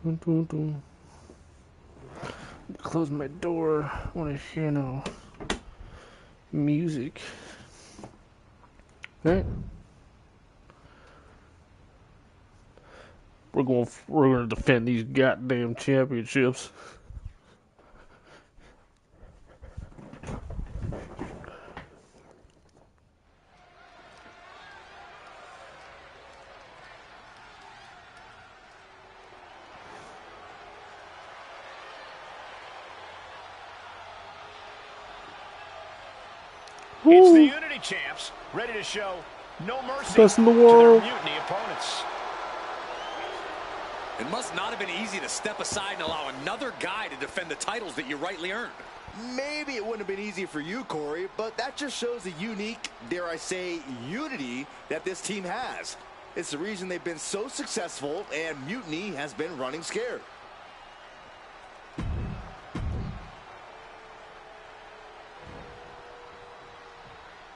Dun, dun, dun. Close my door. I want to hear no music. Right? We're gonna defend these goddamn championships. It's the Unity champs, ready to show no mercy Best in the to world. their Mutiny opponents. It must not have been easy to step aside and allow another guy to defend the titles that you rightly earned. Maybe it wouldn't have been easy for you, Corey, but that just shows the unique, dare I say, unity that this team has. It's the reason they've been so successful, and Mutiny has been running scared.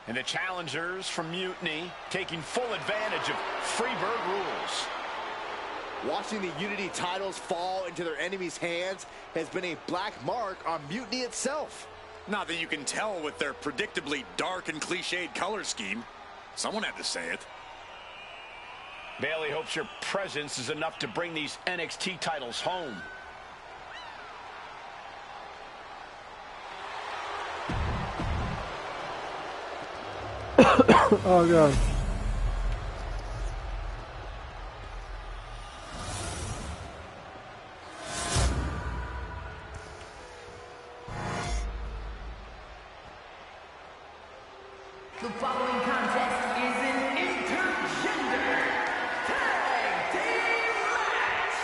And the challengers from Mutiny taking full advantage of Freebird rules. Watching the Unity titles fall into their enemies' hands has been a black mark on Mutiny itself. Not that you can tell with their predictably dark and cliched color scheme. Someone had to say it. Bailey hopes your presence is enough to bring these NXT titles home. Oh god. The following contest is an intergender tag team match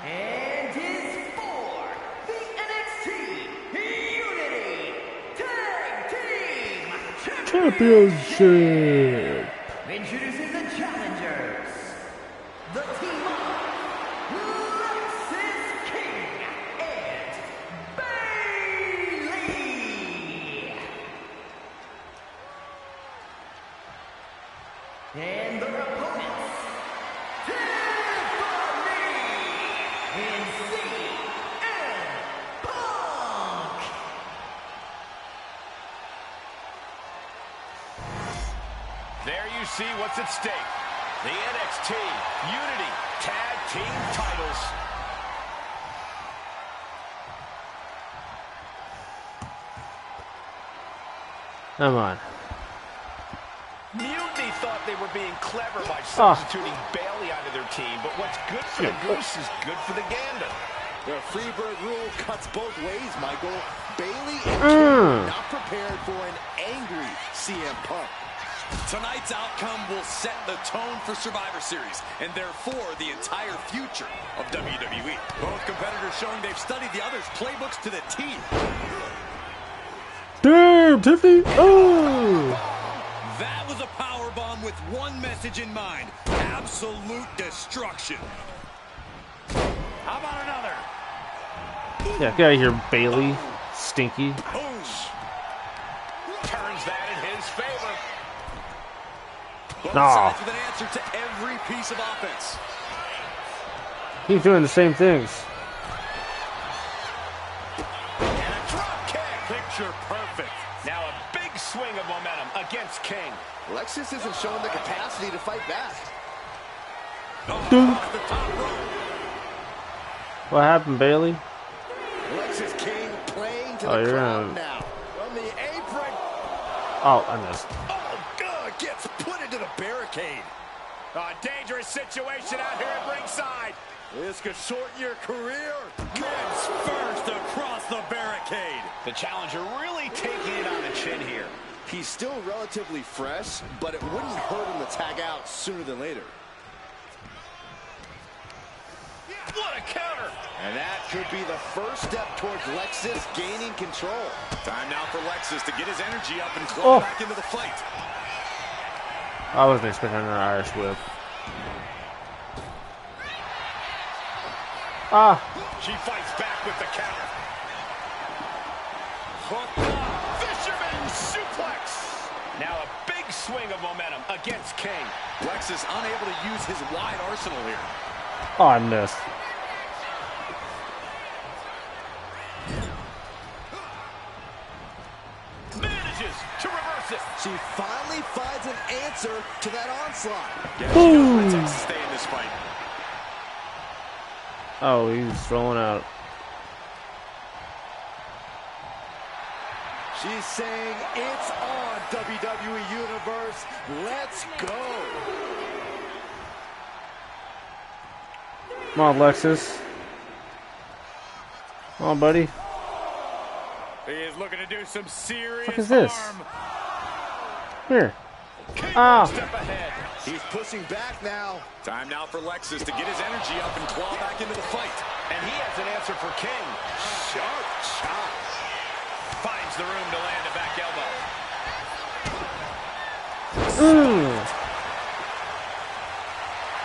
and is for the NXT Unity Tag Team Championship. Introducing the challengers, the team of Lexis King and Bailey. And their opponents, Tiffany and CM Punk. There you see what's at stake. The NXT Unity Tag Team titles. Come on. Mutiny thought they were being clever by substituting Bailey onto their team, but what's good for the goose is good for the gander. The Freebird rule cuts both ways, Michael. Bailey and King not prepared for an angry CM Punk. Tonight's outcome will set the tone for Survivor Series, and therefore the entire future of WWE. Both competitors showing they've studied the other's playbooks to the T. Damn, Tiffany! Oh! That was a power bomb with one message in mind: absolute destruction. How about another? Yeah, get out of here, Bailey. Stinky. Turns that in his favor. Both Nah. sides with an answer to every piece of offense. He's doing the same things. And a drop kick. Picture perfect. Now a big swing of momentum against King. Lexis isn't showing the capacity to fight back. Off the top rope. What happened, Bailey? Lexis King playing to Oh, the you're crowd gonna- now. From the apron. Oh, I missed. Oh, God, gets put into the barricade. A dangerous situation out here at ringside. This could shorten your career. Heads first across the barricade. The challenger really taking it on the chin here. He's still relatively fresh, but it wouldn't hurt him to tag out sooner than later. What a counter. And that could be the first step towards Lexis gaining control. Time now for Lexis to get his energy up and claw Oh. back into the fight. I wasn't expecting an Irish whip. Ah! She fights back with the counter. Hooked up. Fisherman suplex. Now a big swing of momentum against King. Lexis unable to use his wide arsenal here. Oh, I missed. it. She finally finds an answer to that onslaught. Yeah, she knows what it takes to stay in this fight. Oh, he's throwing out. She's saying it's on, WWE Universe. Let's go. Come on, Lexus. Come on, buddy. He is looking to do some serious What the fuck is this? harm. Here. King Ah. one step ahead. He's pushing back now. Time now for Lexus to get his energy up and claw back into the fight. And he has an answer for King. Sharp shot. Finds the room to land a back elbow.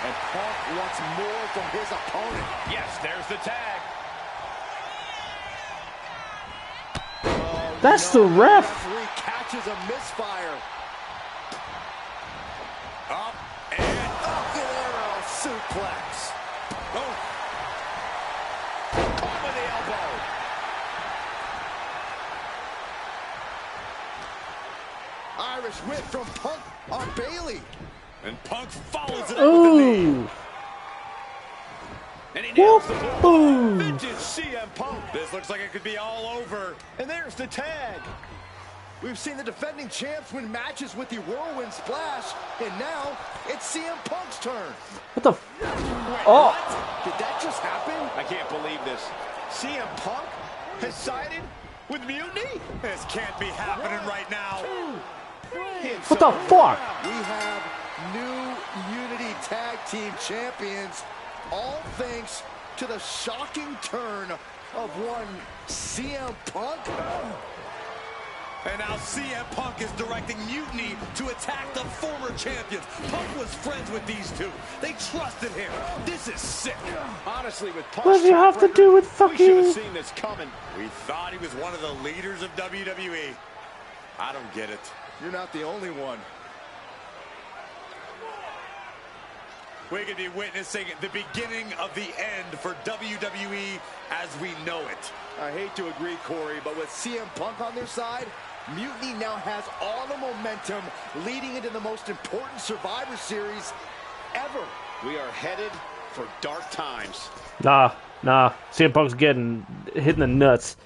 And Punk wants more from his opponent. Yes, there's the tag. That's the ref. Referee catches a misfire. Up and Falcon Arrow suplex. oh. Caught with the elbow. Irish whip from Punk on Bailey. And Punk follows it up with the knee. Ooh. And he nails the blow. Boom. Vintage CM Punk. This looks like it could be all over. And there's the tag. We've seen the defending champs win matches with the whirlwind splash, and now it's CM Punk's turn. What the? Oh. Did that just happen? I can't believe this. CM Punk has sided with Mutiny? This can't be happening right now. What the fuck? We have new Unity Tag Team Champions, all thanks to the shocking turn of one CM Punk. And now CM Punk is directing Mutiny to attack the former champions. Punk was friends with these two. They trusted him. This is sick. Honestly, with Punk's What does he have to track do with record, we should have fucking? seen this coming. We thought he was one of the leaders of WWE. I don't get it. You're not the only one. We could be witnessing the beginning of the end for WWE as we know it. I hate to agree, Corey, but with CM Punk on their side, Mutiny now has all the momentum leading into the most important Survivor Series ever. We are headed for dark times. Nah. CM Punk's hitting the nuts.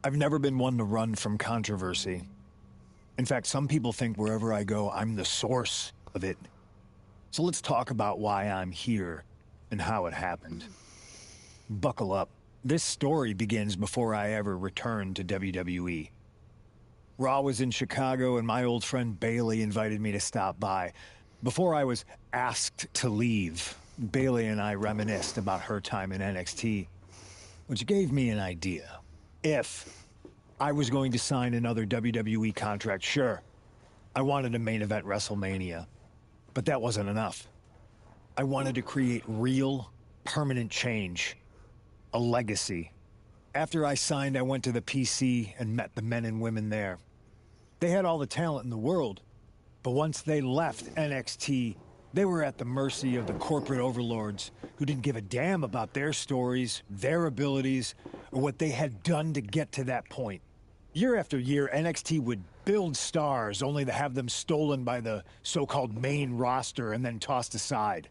I've never been one to run from controversy. In fact, some people think wherever I go, I'm the source of it. So let's talk about why I'm here and how it happened. Buckle up. This story begins before I ever returned to WWE. Raw was in Chicago and my old friend Bailey invited me to stop by. Before I was asked to leave, Bailey and I reminisced about her time in NXT, which gave me an idea. If I was going to sign another WWE contract, sure, I wanted a main event WrestleMania, but that wasn't enough. I wanted to create real, permanent change, a legacy. After I signed, I went to the PC and met the men and women there. They had all the talent in the world, but once they left NXT, they were at the mercy of the corporate overlords who didn't give a damn about their stories, their abilities, or what they had done to get to that point. Year after year, NXT would build stars only to have them stolen by the so-called main roster and then tossed aside.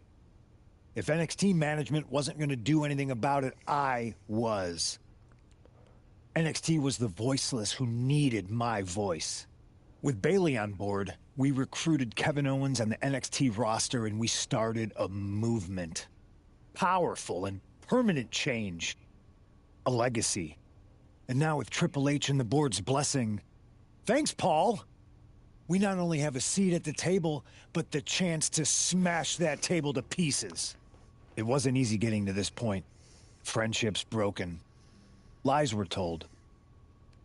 If NXT management wasn't going to do anything about it, I was. NXT was the voiceless who needed my voice. With Bailey on board, we recruited Kevin Owens and the NXT roster and we started a movement. Powerful and permanent change. A legacy. And now with Triple H and the board's blessing, thanks, Paul! We not only have a seat at the table, but the chance to smash that table to pieces. It wasn't easy getting to this point. Friendships broken. Lies were told.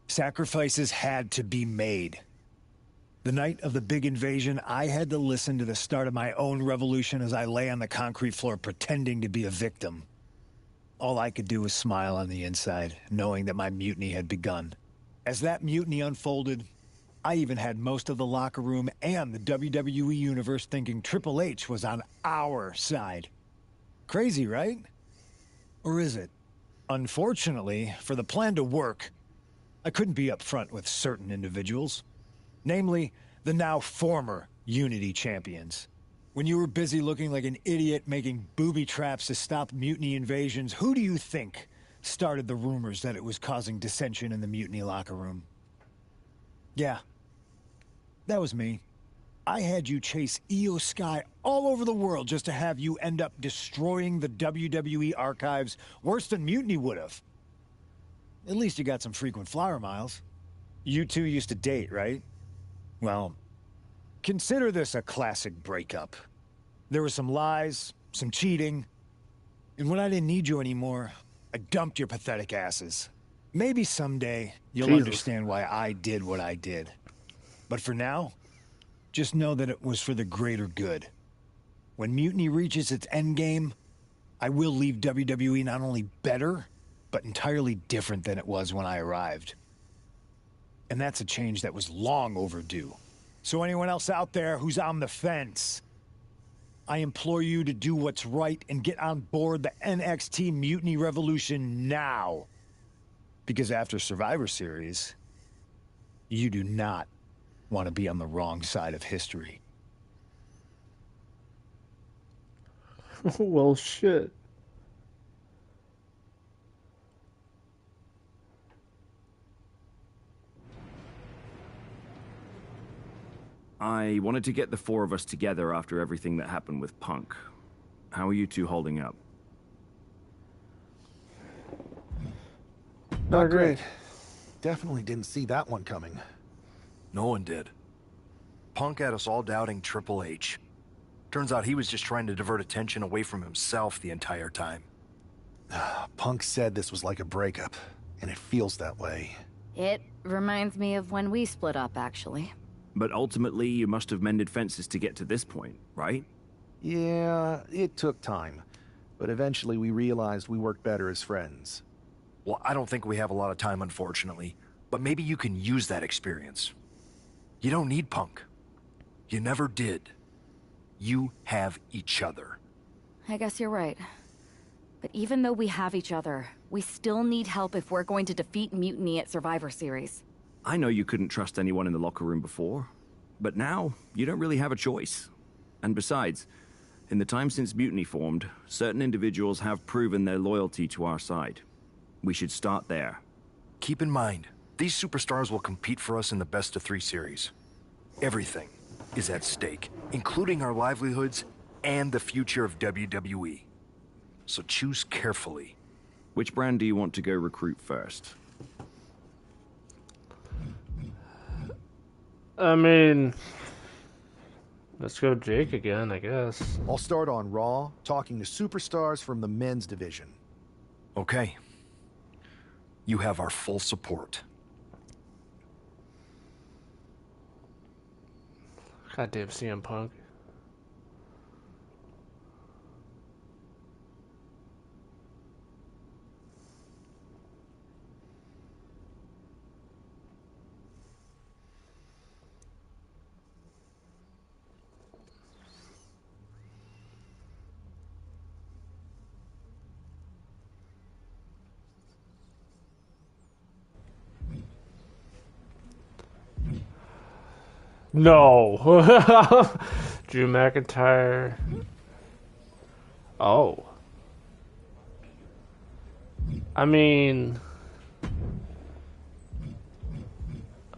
Sacrifices had to be made. The night of the big invasion, I had to listen to the start of my own revolution as I lay on the concrete floor pretending to be a victim. All I could do was smile on the inside, knowing that my mutiny had begun. As that mutiny unfolded, I even had most of the locker room and the WWE Universe thinking Triple H was on our side. Crazy, right? Or is it? Unfortunately, for the plan to work, I couldn't be upfront with certain individuals. Namely, the now former Unity champions. When you were busy looking like an idiot making booby traps to stop mutiny invasions, who do you think started the rumors that it was causing dissension in the mutiny locker room? Yeah, that was me. I had you chase Io Sky all over the world just to have you end up destroying the WWE archives worse than Mutiny would have. At least you got some frequent flyer miles. You two used to date, right? Well, consider this a classic breakup. There were some lies, some cheating, and when I didn't need you anymore, I dumped your pathetic asses. Maybe someday you'll understand why I did what I did. But for now, just know that it was for the greater good. When Mutiny reaches its endgame, I will leave WWE not only better, but entirely different than it was when I arrived. And that's a change that was long overdue. So anyone else out there who's on the fence, I implore you to do what's right and get on board the NXT Mutiny Revolution now. Because after Survivor Series, you do not want to be on the wrong side of history. Well, shit. I wanted to get the four of us together after everything that happened with Punk. How are you two holding up? Not great. Definitely didn't see that one coming. No one did. Punk had us all doubting Triple H. Turns out he was just trying to divert attention away from himself the entire time. Punk said this was like a breakup, and it feels that way. It reminds me of when we split up, actually. But ultimately, you must have mended fences to get to this point, right? Yeah, it took time. But eventually we realized we worked better as friends. Well, I don't think we have a lot of time, unfortunately. But maybe you can use that experience. You don't need Punk. You never did. You have each other. I guess you're right. But even though we have each other, we still need help if we're going to defeat Mutiny at Survivor Series. I know you couldn't trust anyone in the locker room before, but now you don't really have a choice. And besides, in the time since Mutiny formed, certain individuals have proven their loyalty to our side. We should start there. Keep in mind, these superstars will compete for us in the best-of-3 series. Everything is at stake, including our livelihoods and the future of WWE. So choose carefully. Which brand do you want to go recruit first? I mean, let's go Jake again, I guess. I'll start on Raw, talking to superstars from the men's division. Okay. You have our full support. Goddamn CM Punk. No. Drew McIntyre. Oh. I mean,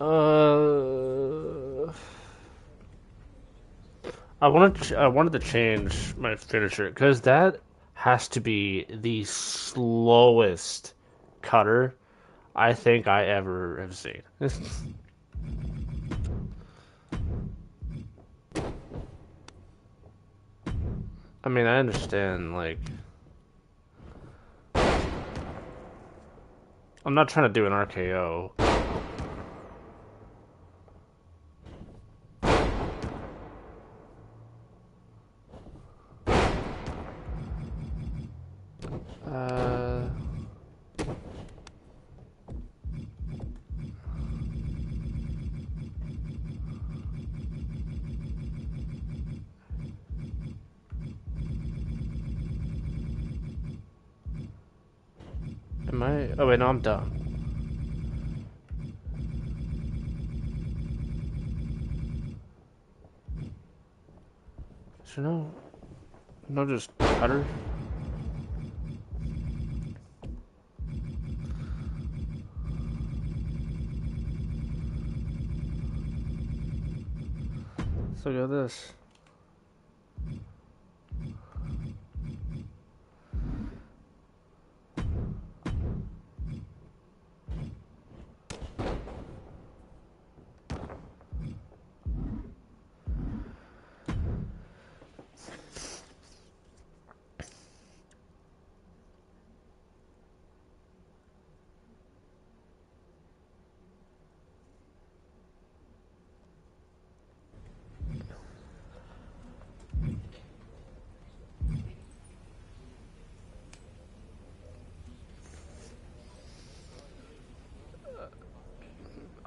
I wanted to change my finisher because that has to be the slowest cutter I think I ever have seen. I mean, I understand, like, I'm not trying to do an RKO. Oh wait, no, I'm done. So no, just cutter. So look at this.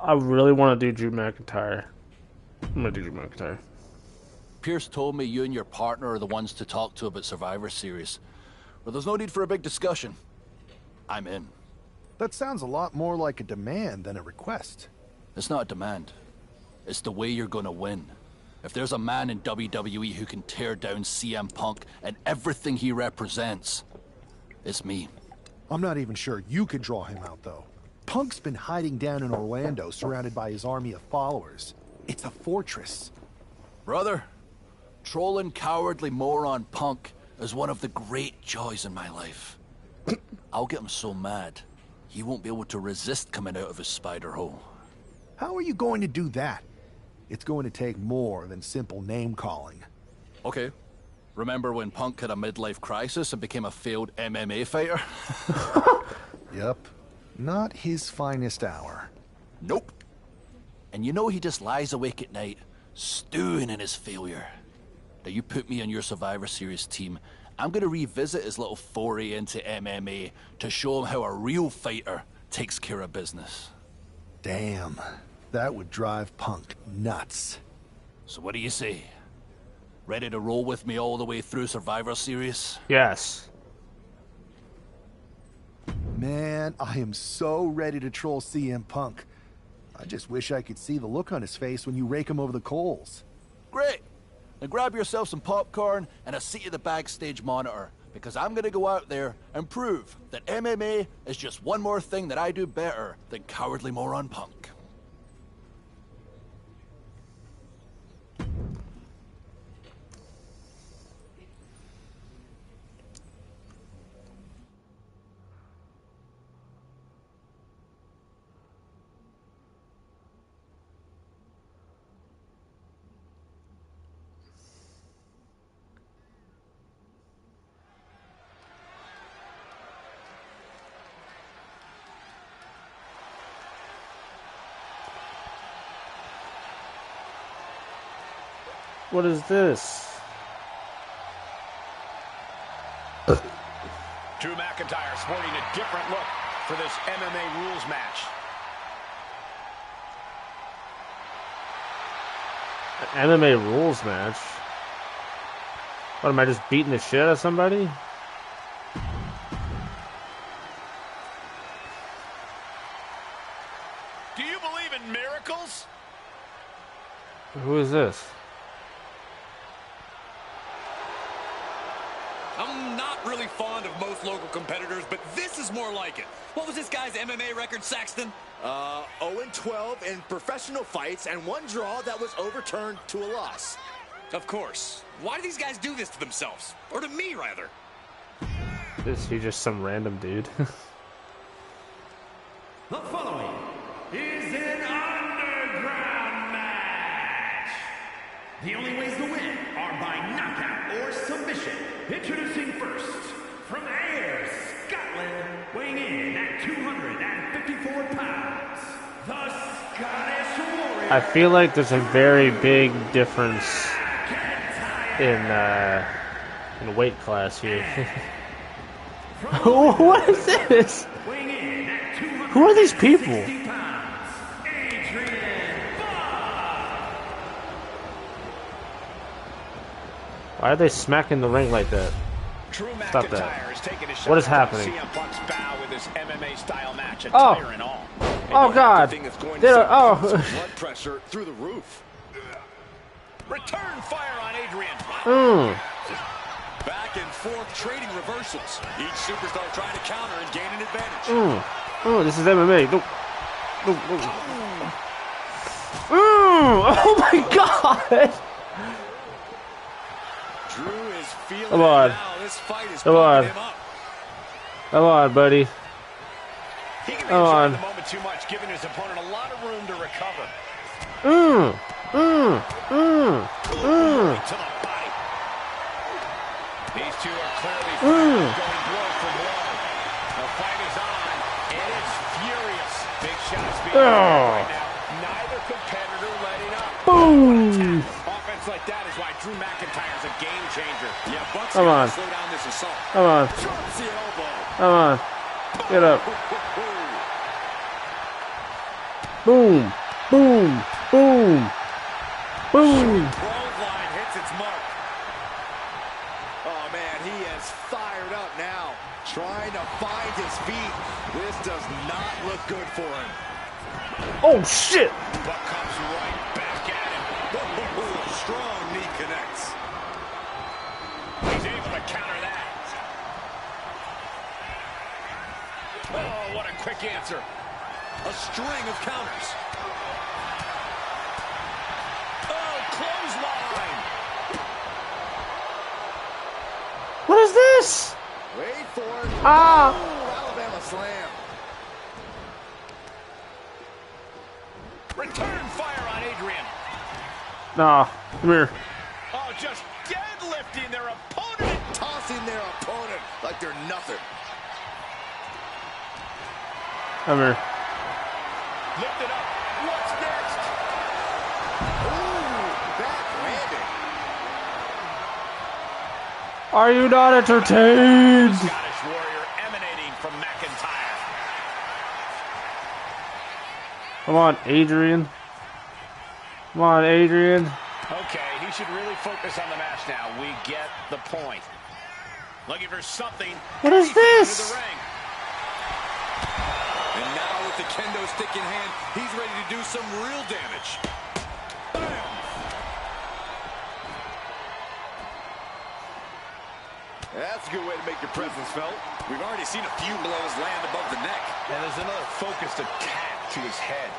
I really want to do Drew McIntyre. I'm gonna do Drew McIntyre. Pierce told me you and your partner are the ones to talk to about Survivor Series. Well, there's no need for a big discussion. I'm in. That sounds a lot more like a demand than a request. It's not a demand. It's the way you're gonna win. If there's a man in WWE who can tear down CM Punk and everything he represents, it's me. I'm not even sure you could draw him out, though. Punk's been hiding down in Orlando, surrounded by his army of followers. It's a fortress. Brother, trolling cowardly moron Punk is one of the great joys in my life. I'll get him so mad, he won't be able to resist coming out of his spider hole. How are you going to do that? It's going to take more than simple name-calling. Okay. Remember when Punk had a midlife crisis and became a failed MMA fighter? Yep. Not his finest hour. Nope. And you know he just lies awake at night, stewing in his failure. Now you put me on your Survivor Series team, I'm gonna revisit his little foray into MMA to show him how a real fighter takes care of business. Damn. That would drive Punk nuts. So what do you say? Ready to roll with me all the way through Survivor Series? Yes. Man, I am so ready to troll CM Punk. I just wish I could see the look on his face when you rake him over the coals. Great! Now grab yourself some popcorn and a seat at the backstage monitor, because I'm gonna go out there and prove that MMA is just one more thing that I do better than cowardly moron Punk. What is this? Drew McIntyre sporting a different look for this MMA rules match. An MMA rules match? What, am I just beating the shit out of somebody? Do you believe in miracles? Who is this? I'm not really fond of most local competitors, but this is more like it. What was this guy's MMA record, Saxton? 0-12 in professional fights and one draw that was overturned to a loss. Of course. Why do these guys do this to themselves? Or to me, rather? Is he just some random dude? The following is an underground match. The only ways to win are by knockout or submission. Introducing first, from Ayr, Scotland, weighing in at 254 pounds, the Scottish Warrior. I feel like there's a very big difference in weight class here. What is this? Who are these people? Why are they smacking the ring like that? Drew Stop McIntyre that. is taking a shot What is at happening? CM Punk's bow with his MMA style match Oh. attire and all. Oh God! Oh. Blood pressure through the roof. Return fire on Adrian. Back and forth trading reversals. Each superstar trying to counter and gain an advantage. This is MMA. No. Oh my God! Drew is feeling Come on. it now. This fight is Come on. him up. Come on, buddy. He can be Come enjoying on. the moment too much, giving his opponent a lot of room to recover. To the body. These two are clearly going blow for blow. The fight is on, and it's furious. Big shots being thrown right now. Neither competitor letting up. Boom! Offense like that is why Drew McIntyre's a game changer. Yeah, Buck's Come on. gonna slow down this assault. Come on. Drops the elbow. Come on. Get up. Boom. Boom. Boom. Boom. Clothesline hits its mark. Oh, man, he is fired up now. Trying to find his feet. This does not look good for him. Oh shit! Buck comes right back at him. Strong knee connects. He's able to counter that. Oh, what a quick answer. A string of counters. Oh, clothesline. What is this? Wait for it. Ah! Ooh, Alabama slam. Return fire on Adrian. Nah, come here. Oh, just deadlifting their opponent. Tossing their opponent like they're nothing. Come here. Lift it up. What's next? Ooh, back landing. Are you not entertained? Scottish Warrior emanating from McIntyre. Come on, Adrian. Come on, Adrian. Okay, he should really focus on the match now. We get the point. Looking for something. What is Into this? the ring. And now with the kendo stick in hand, he's ready to do some real damage. Bam! That's a good way to make your presence felt. We've already seen a few blows land above the neck. And there's another focused attack to his head.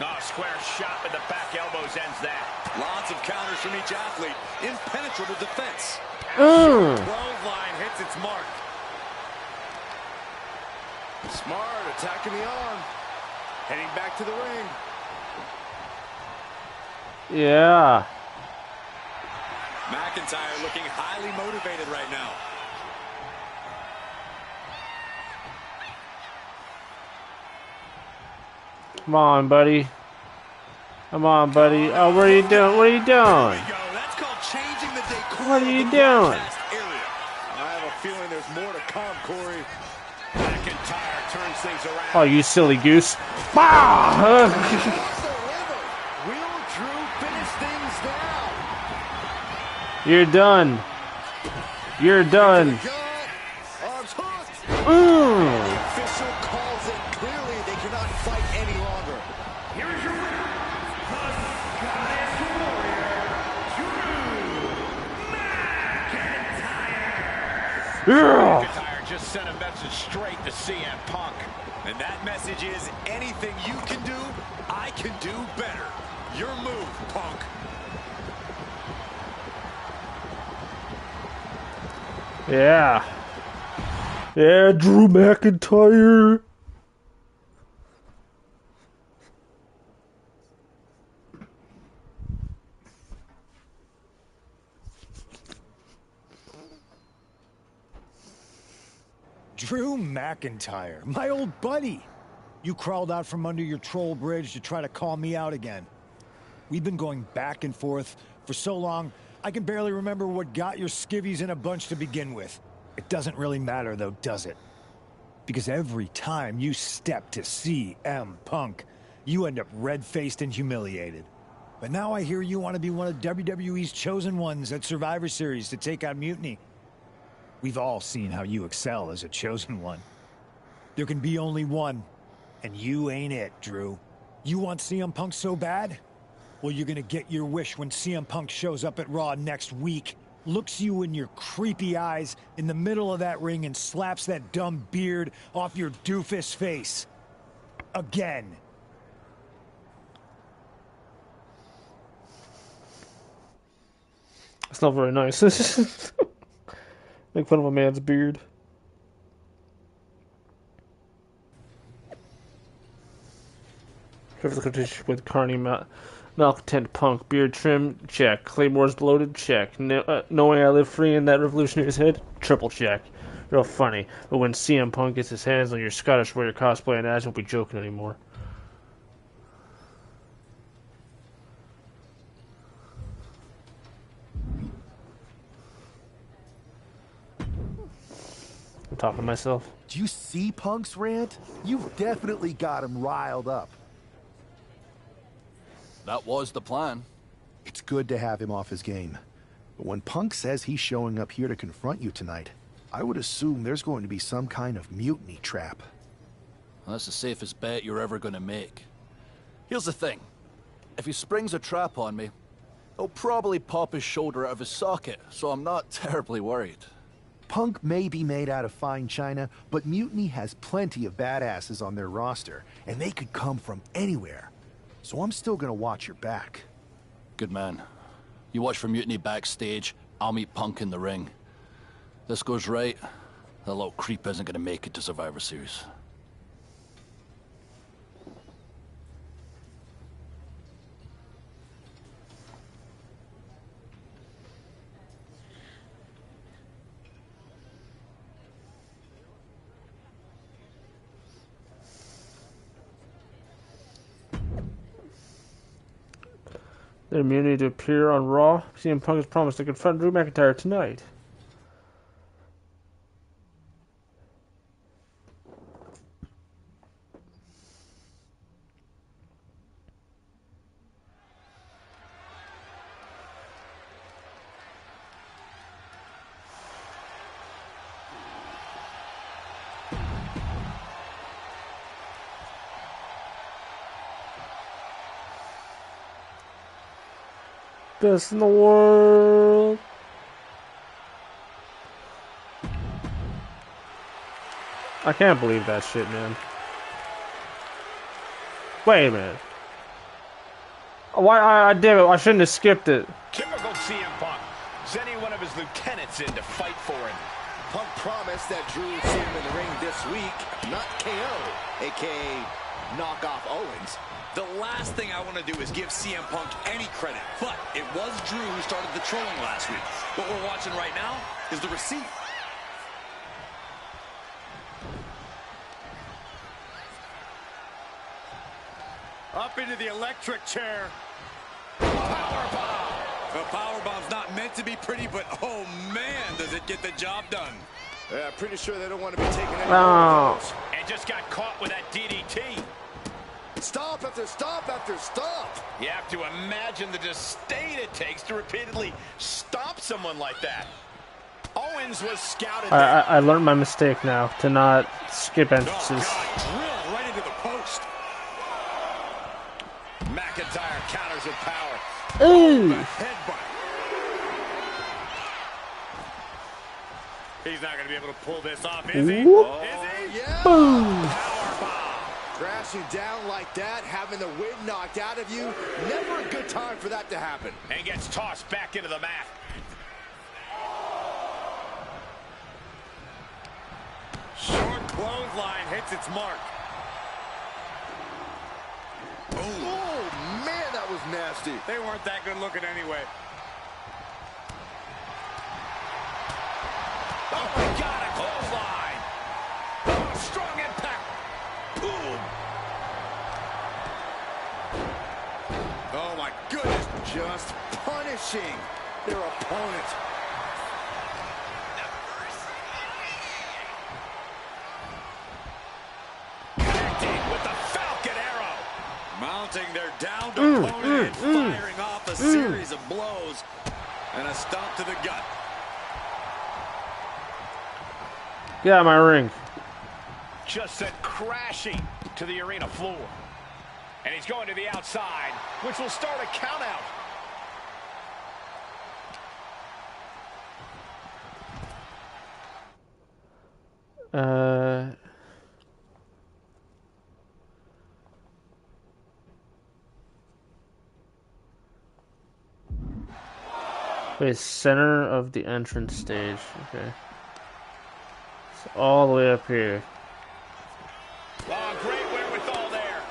Oh, square shot with the back elbows ends that. Lots of counters from each athlete. Impenetrable defense. Clothesline hits its mark. Smart, attacking the arm. Heading back to the ring. Yeah. McIntyre looking highly motivated right now. Come on, buddy. Come on, buddy. Oh, what are you doing? What are you doing? That's called changing the decor. What are you doing? I have a feeling there's more to come, Corey. McIntyre turns things around. Oh, you silly goose. Bah! Will Drew finish things now? You're done. You're done. Arms hooked. Mm. Official calls it clearly. They cannot fight any longer. Here's your winner, the Scottish Warrior, Drew McIntyre. Yeah. McIntyre just sent a message straight to CM Punk. And that message is, anything you can do, I can do better. Your move, Punk. Yeah. Yeah, Drew McIntyre. Drew McIntyre, my old buddy. You crawled out from under your troll bridge to try to call me out again. We've been going back and forth for so long, I can barely remember what got your skivvies in a bunch to begin with. It doesn't really matter though, does it? Because every time you step to CM Punk, you end up red-faced and humiliated. But now I hear you want to be one of WWE's chosen ones at Survivor Series to take out Mutiny. We've all seen how you excel as a chosen one. There can be only one, and you ain't it, Drew. You want CM Punk so bad? Well, you're gonna get your wish when CM Punk shows up at Raw next week, looks you in your creepy eyes in the middle of that ring and slaps that dumb beard off your doofus face. Again. It's not very nice. Make fun of a man's beard. Perfect competition with Carney Malcontent Punk. Beard trim, check. Claymore's bloated, check. Knowing I live free in that revolutionary's head, triple check. Real funny. But when CM Punk gets his hands on your Scottish Warrior cosplay and ass, won't be joking anymore. I'm talking to myself. Do you see Punk's rant? You've definitely got him riled up. That was the plan. It's good to have him off his game. But when Punk says he's showing up here to confront you tonight, I would assume there's going to be some kind of mutiny trap. Well, that's the safest bet you're ever going to make. Here's the thing. If he springs a trap on me, he'll probably pop his shoulder out of his socket, so I'm not terribly worried. Punk may be made out of fine china, but Mutiny has plenty of badasses on their roster, and they could come from anywhere. So I'm still gonna watch your back. Good man. You watch for Mutiny backstage, I'll meet Punk in the ring. This goes right, that little creep isn't gonna make it to Survivor Series. Their immunity to appear on Raw. CM Punk has promised to confront Drew McIntyre tonight. Best in the world. I can't believe that shit, man. Wait a minute. Why? I damn it! I shouldn't have skipped it. Typical CM Punk, sending one of his lieutenants in to fight for him. Punk promised that Drew would see him in the ring this week, not KO, a.k.a. knock off Owens. The last thing I want to do is give CM Punk any credit, but it was Drew who started the trolling last week. What we're watching right now is the receipt. Up into the electric chair. Powerbomb. The powerbomb's not meant to be pretty, but oh man, does it get the job done. Yeah, pretty sure they don't want to be taking any Oh. more of those. And just got caught with that DDT. Stop after stop after stop. You have to imagine the disdain it takes to repeatedly stop someone like that. Owens was scouted. I learned my mistake now to not skip Oh, entrances. God, drilled right into the post. McIntyre counters with power. Ooh. Headbutt. He's not going to be able to pull this off, is he? Whoop. Is he? Yeah. Boom. Powerbomb. Crashing down like that, having the wind knocked out of you, never a good time for that to happen. And gets tossed back into the mat. Short clothesline hits its mark. Oh, man, that was nasty. They weren't that good looking anyway. Oh, my God, a clothesline. Oh, strong impact. Boom. Oh, my goodness. Just punishing their opponent. Connecting with the Falcon Arrow. Mounting their downed opponent and firing off a series of blows and a stomp to the gut. Get out of my ring. Just sent crashing to the arena floor. And he's going to the outside, which will start a count out. Wait, center of the entrance stage. Okay. It's all the way up here. Oh, great wherewithal there.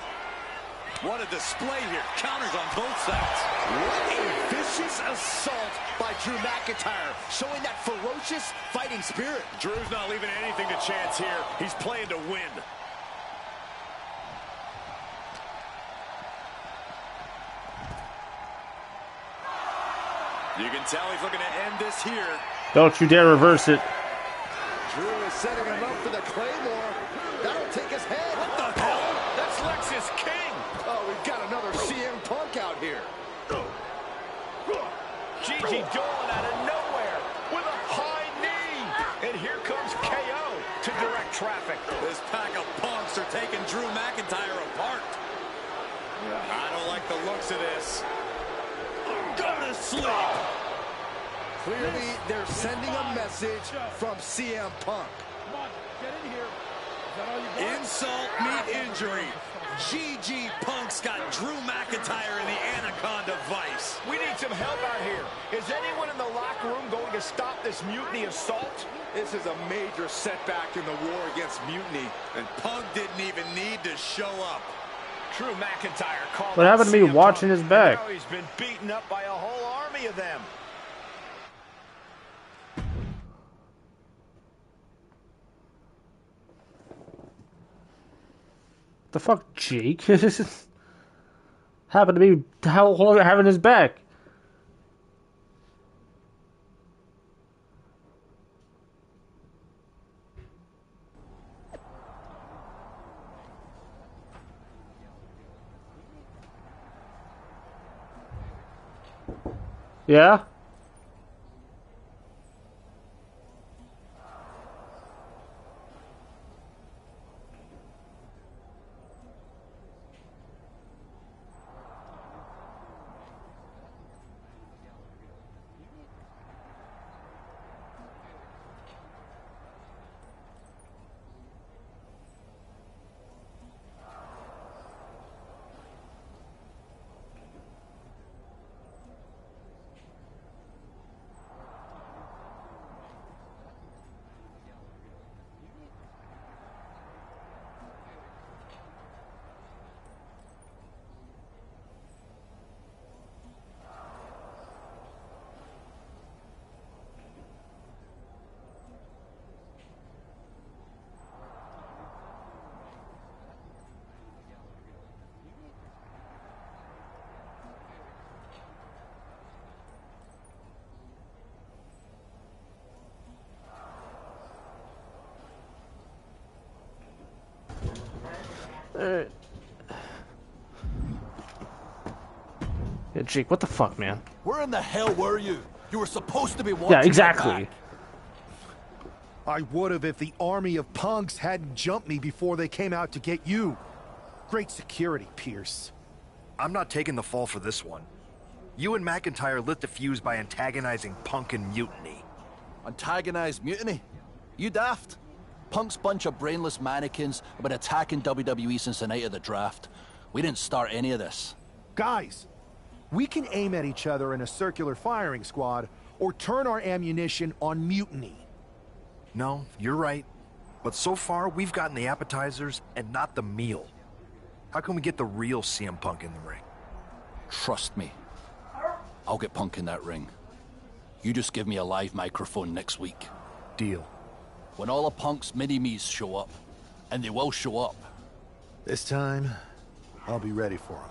What a display here. Counters on both sides. What a vicious assault by Drew McIntyre, showing that ferocious fighting spirit. Drew's not leaving anything to chance here. He's playing to win. You can tell he's looking to end this here. Don't you dare reverse it. Drew is setting him up for the Claymore. That'll take his head. What the hell? That's Lexus King. Oh, we've got another CM Punk out here. Gigi Dolan out of nowhere with a high knee. And here comes KO to direct traffic. This pack of punks are taking Drew McIntyre apart. I don't like the looks of this. Go to sleep. Clearly, they're sending a message from CM Punk. Come on, get in here. Is that all you got? Insult meet injury. GG Punk's got Drew McIntyre in the Anaconda Vice. We need some help out here. Is anyone in the locker room going to stop this mutiny assault? This is a major setback in the war against Mutiny. And Punk didn't even need to show up. Drew McIntyre called. What happened to me watching his back? Now he's been beaten up by a whole army of them. The fuck, Jake? Happened to me having his back. Yeah? Alright. Yeah, Jake, what the fuck, man? Where in the hell were you? You were supposed to be watching. Yeah, exactly. I would have if the army of punks hadn't jumped me before they came out to get you. Great security, Pierce. I'm not taking the fall for this one. You and McIntyre lit the fuse by antagonizing Punk and Mutiny. Antagonized Mutiny? You daft? Punk's bunch of brainless mannequins have been attacking WWE since the night of the draft. We didn't start any of this. Guys, we can aim at each other in a circular firing squad or turn our ammunition on Mutiny. No, you're right. But so far, we've gotten the appetizers and not the meal. How can we get the real CM Punk in the ring? Trust me. I'll get Punk in that ring. You just give me a live microphone next week. Deal. When all of Punk's mini-me's show up, and they will show up. This time, I'll be ready for them.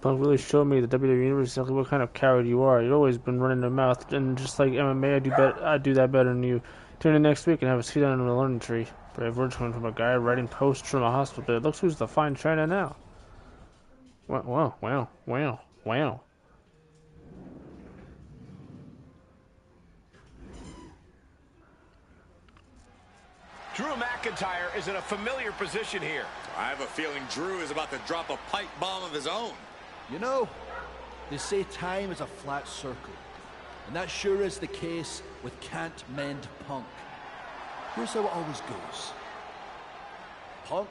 Punk really showed me the WWE Universe exactly what kind of coward you are. You've always been running your mouth, and just like MMA, I do that better than you. Tune in next week and have a seat on the learning tree. Brave words coming from a guy writing posts from a hospital bed. Looks who's the fine China now. Wow, wow, wow, wow. Drew McIntyre is in a familiar position here. I have a feeling Drew is about to drop a pipe bomb of his own. You know, they say time is a flat circle. And that sure is the case with Can't Mend Punk. Here's how it always goes. Punk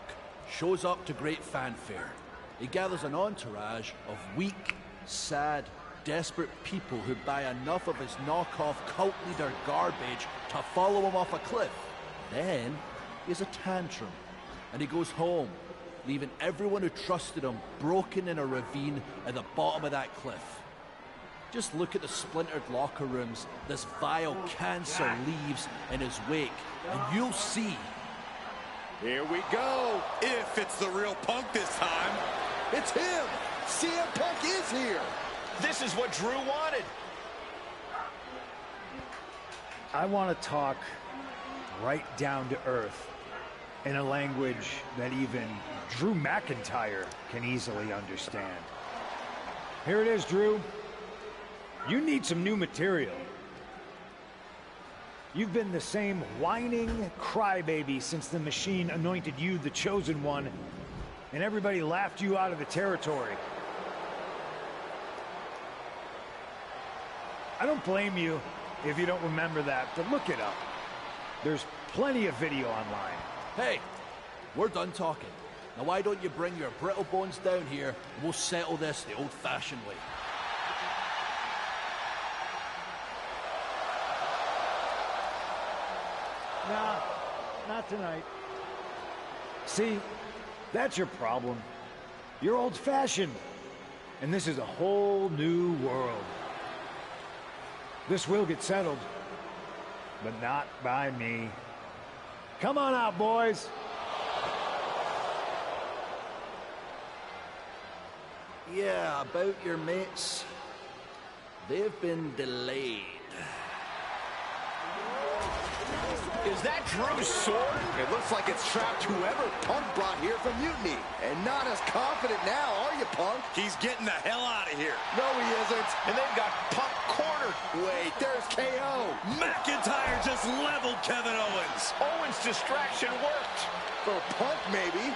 shows up to great fanfare. He gathers an entourage of weak, sad, desperate people who buy enough of his knockoff cult leader garbage to follow him off a cliff. Then he has a tantrum, and he goes home, leaving everyone who trusted him broken in a ravine at the bottom of that cliff. Just look at the splintered locker rooms this vile cancer leaves in his wake, and you'll see. Here we go. If it's the real Punk this time. It's him! CM Punk is here! This is what Drew wanted. I want to talk right down to earth in a language that even Drew McIntyre can easily understand. Here it is, Drew. You need some new material. You've been the same whining crybaby since the Machine anointed you the chosen one, and everybody laughed you out of the territory. I don't blame you if you don't remember that, but look it up. There's plenty of video online. Hey, we're done talking. Now why don't you bring your brittle bones down here and we'll settle this the old-fashioned way. Nah, not tonight. See, that's your problem. You're old-fashioned, and this is a whole new world. This will get settled, but not by me. Come on out, boys. Yeah, about your mates. They've been delayed. Is that Drew's sword? It looks like it's trapped whoever Punk brought here from Mutiny. And not as confident now, are you, Punk? He's getting the hell out of here. No, he isn't. And they've got Punk cornered. Wait, there's KO. McIntyre just leveled Kevin Owens. Owens' distraction worked. For Punk, maybe.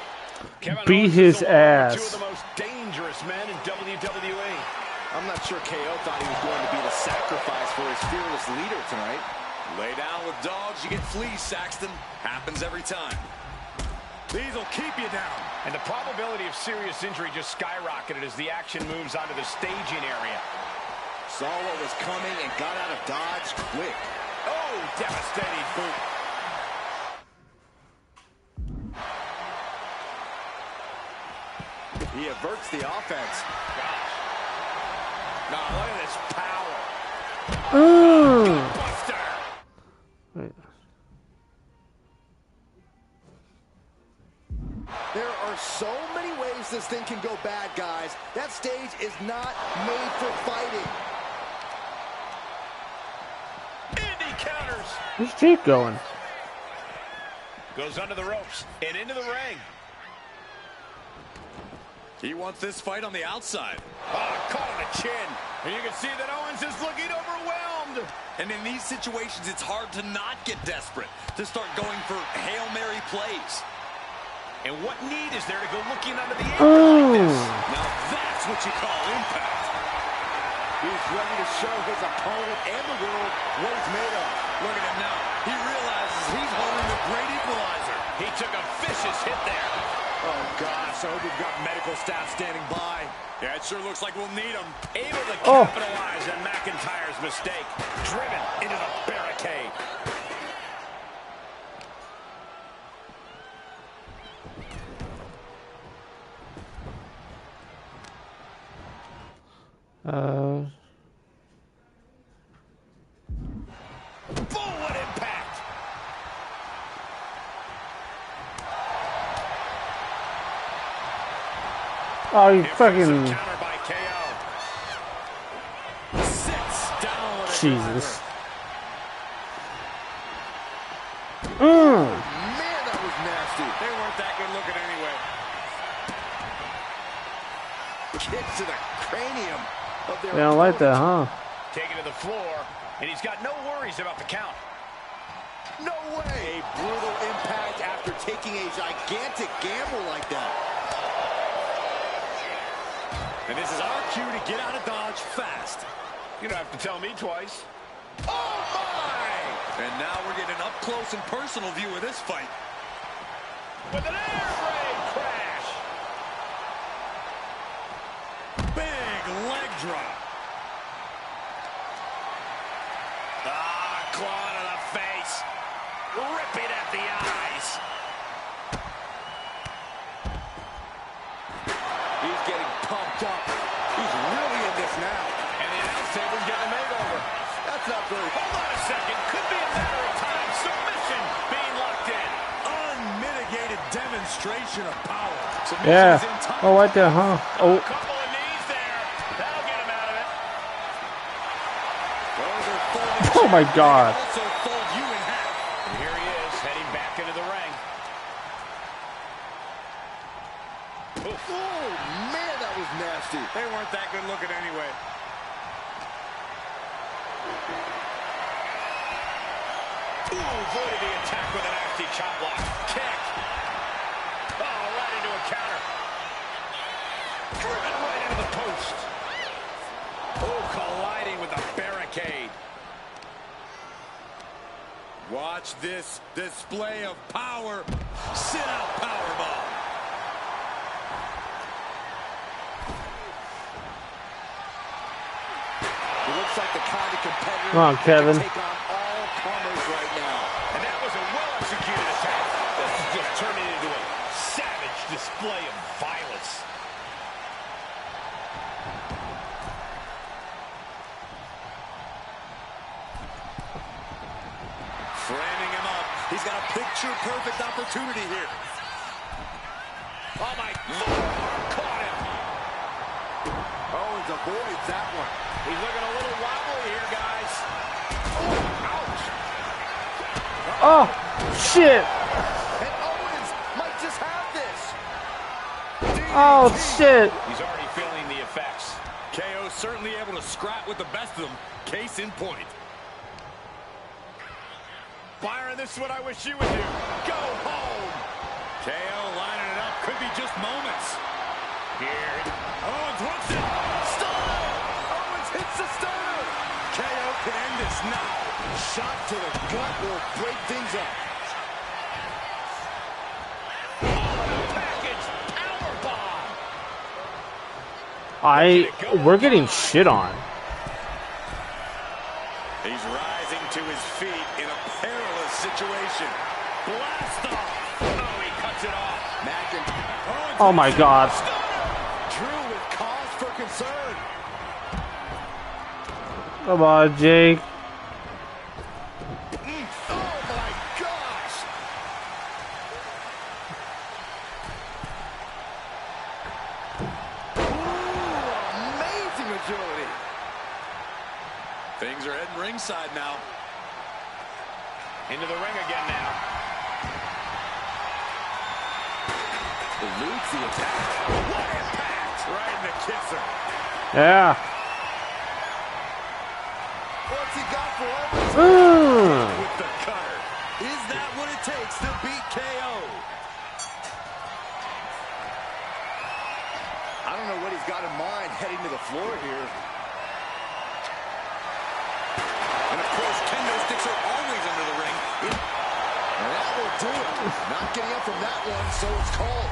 Kevin Beat Owens his is along with ass. two of the most dangerous men in WWE. I'm not sure KO thought he was going to be the sacrifice for his fearless leader tonight. Lay down with dogs, you get fleas, Saxton. Happens every time. These will keep you down. And the probability of serious injury just skyrocketed as the action moves onto the staging area. Saw what was coming and got out of dodge quick. Oh, devastating boot. He averts the offense. Gosh. Now look at this power. Ooh. Buster. Wait. There are so many ways this thing can go bad, guys. That stage is not made for fighting. Indy counters. Where's Jake going? Goes under the ropes and into the ring. He wants this fight on the outside. Oh, caught on the chin. And you can see that Owens is looking overwhelmed. And in these situations, it's hard to not get desperate, to start going for Hail Mary plays. And what need is there to go looking under the apron like this? Now that's what you call impact. He's ready to show his opponent and the world what he's made of. Look at him now. He realizes he's holding the great equalizer. He took a vicious hit there. Oh, gosh, I hope we've got medical staff standing by. Yeah, it sure looks like we'll need him. Able to capitalize on McIntyre's mistake. Driven into the barricade. Boom, what impact! Oh, you Some fucking counter by KO. Sits down with a Jesus. Man, that was nasty. They weren't that good looking anyway. Kick to the cranium of their They don't like that, huh? Taken to the floor, and he's got no worries about the count. No way! A brutal impact after taking a gigantic gamble like that. And this is our cue to get out of Dodge fast. You don't have to tell me twice. Oh, my! And now we're getting an up-close and personal view of this fight. With an air raid crash. Big leg drop. Claw to the face. Ripping at the eyes. He's getting pumped up. He's really in this now. And the announce table's getting a makeover. That's not very... Hold on a second. Could be a matter of time. Submission being locked in. Unmitigated demonstration of power. Yeah. Submission's in time. Oh, right there, huh? Oh. A couple of knees there. That'll get him out of it. Those are folding. Oh my God. Also fold you in half. And here he is, heading back into the ring. Oh, man, that was nasty. They weren't that good looking anyway. Ooh, avoided the attack with a nasty chop block. Kick. Oh, right into a counter. Driven right into the post. Oh, colliding with the barricade. Watch this display of power. Sit out powerbomb. He looks like the kind of competitor Come on, that Kevin. can take on all comers right now. And that was a well-executed attack. This is just turning into a savage display of violence. Framing him up. He's got a picture-perfect opportunity here. Oh, my Lord. Caught him. Owens avoids that one. He's looking a little wobbly here, guys. Oh, ouch. Oh, shit. And Owens might just have this. Oh, shit. He's already feeling the effects. KO certainly able to scrap with the best of them. Case in point. Byron, this is what I wish you would do. Go home. KO lining it up. Could be just moments. Here. Owens wants it. Stunner! Owens hits the stunner! KO can end this now. Shot to the gut will break things up. Package powerbomb. We're getting shit on. He's rising to his feet in a perilous situation. Blast off. Oh, he cuts it off. Owens Oh my God. Drew with cause for concern. Come on, Jake. Oh my gosh! Ooh, amazing agility. Things are heading ringside now. Into the ring again now. Eludes the attack. What impact! Right in the kisser. Yeah. What's he got for Owens? With the cutter. Is that what it takes to beat KO? I don't know what he's got in mind heading to the floor here. And of course, kendo sticks are always under the ring. And that will do it. Not getting up from that one, so it's called.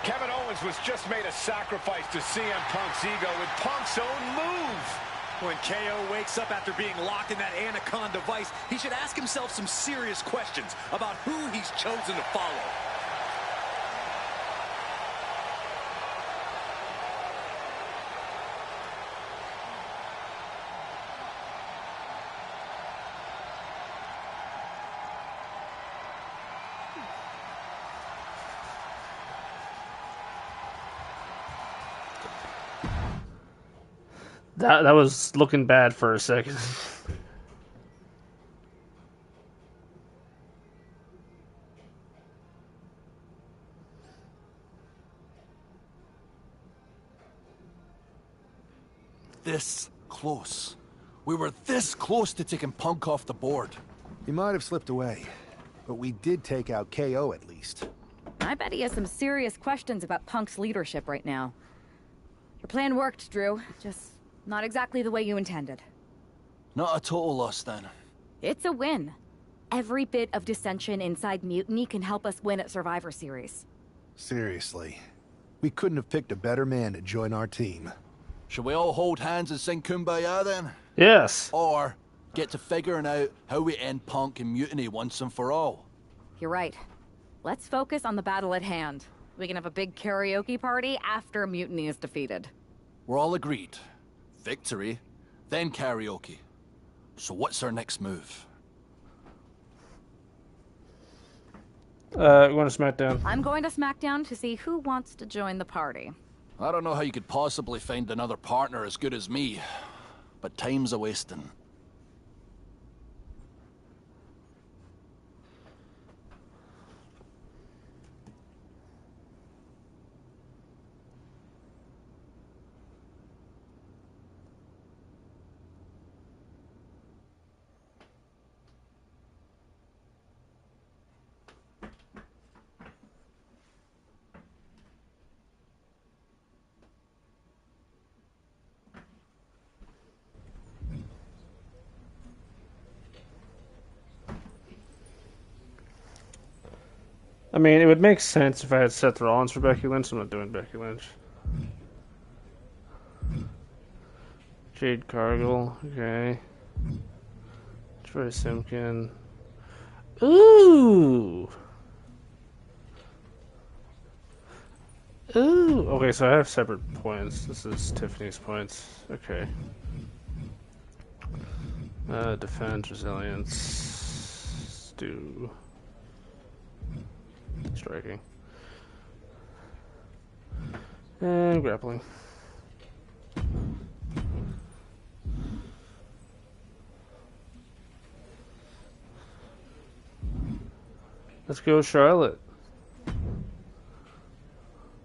Kevin Owens was just made a sacrifice to CM Punk's ego with Punk's own move. When KO wakes up after being locked in that Anaconda vice, he should ask himself some serious questions about who he's chosen to follow. That was looking bad for a second. this close. We were this close to taking Punk off the board. He might have slipped away, but we did take out KO at least. I bet he has some serious questions about Punk's leadership right now. Your plan worked, Drew. Just not exactly the way you intended. Not a total loss, then. It's a win. Every bit of dissension inside Mutiny can help us win at Survivor Series. Seriously. We couldn't have picked a better man to join our team. Shall we all hold hands and sing Kumbaya, then? Yes. Or get to figuring out how we end Punk and Mutiny once and for all? You're right. Let's focus on the battle at hand. We can have a big karaoke party after Mutiny is defeated. We're all agreed. Victory, then karaoke. So what's our next move? Going to SmackDown. I'm going to SmackDown to see who wants to join the party. I don't know how you could possibly find another partner as good as me, but time's a-wasting. I mean, it would make sense if I had Seth Rollins for Becky Lynch. I'm not doing Becky Lynch. Jade Cargill, okay. Troy Simkin. Ooh! Ooh! Okay, so I have separate points. This is Tiffany's points. Okay. Defense, resilience, Stu. Striking. And grappling. Let's go, Charlotte.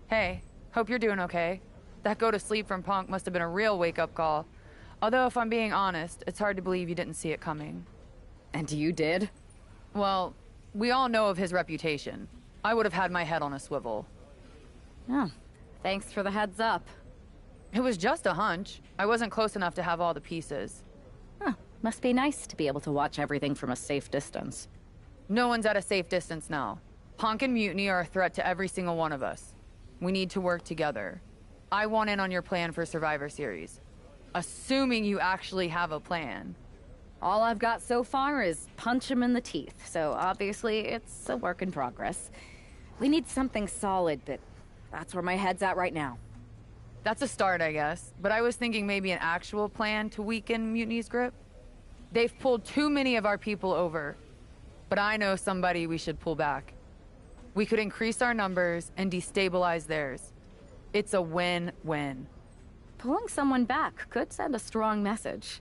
Hey, hope you're doing okay. That go to sleep from Punk must have been a real wake-up call. Although, if I'm being honest, it's hard to believe you didn't see it coming. And you did? Well, we all know of his reputation. I would have had my head on a swivel. Oh, thanks for the heads up. It was just a hunch. I wasn't close enough to have all the pieces. Huh, must be nice to be able to watch everything from a safe distance. No one's at a safe distance now. Punk and Mutiny are a threat to every single one of us. We need to work together. I want in on your plan for Survivor Series. Assuming you actually have a plan. All I've got so far is punch him in the teeth, so obviously it's a work in progress. We need something solid, but that's where my head's at right now. That's a start, I guess. But I was thinking maybe an actual plan to weaken Mutiny's grip. They've pulled too many of our people over. But I know somebody we should pull back. We could increase our numbers and destabilize theirs. It's a win-win. Pulling someone back could send a strong message.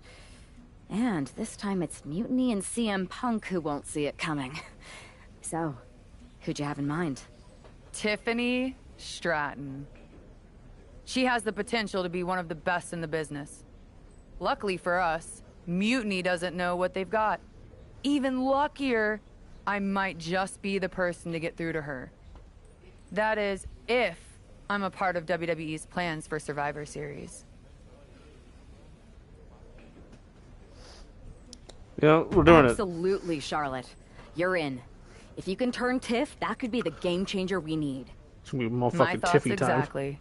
And this time it's Mutiny and CM Punk who won't see it coming. So, who'd you have in mind? Tiffany Stratton. She has the potential to be one of the best in the business. Luckily for us, Mutiny doesn't know what they've got. Even luckier, I might just be the person to get through to her. That is, if I'm a part of WWE's plans for Survivor Series. Yeah, we're doing it. Absolutely, Charlotte. You're in. If you can turn Tiff, that could be the game changer we need. It's gonna be My motherfucking thoughts Tiffy time. exactly.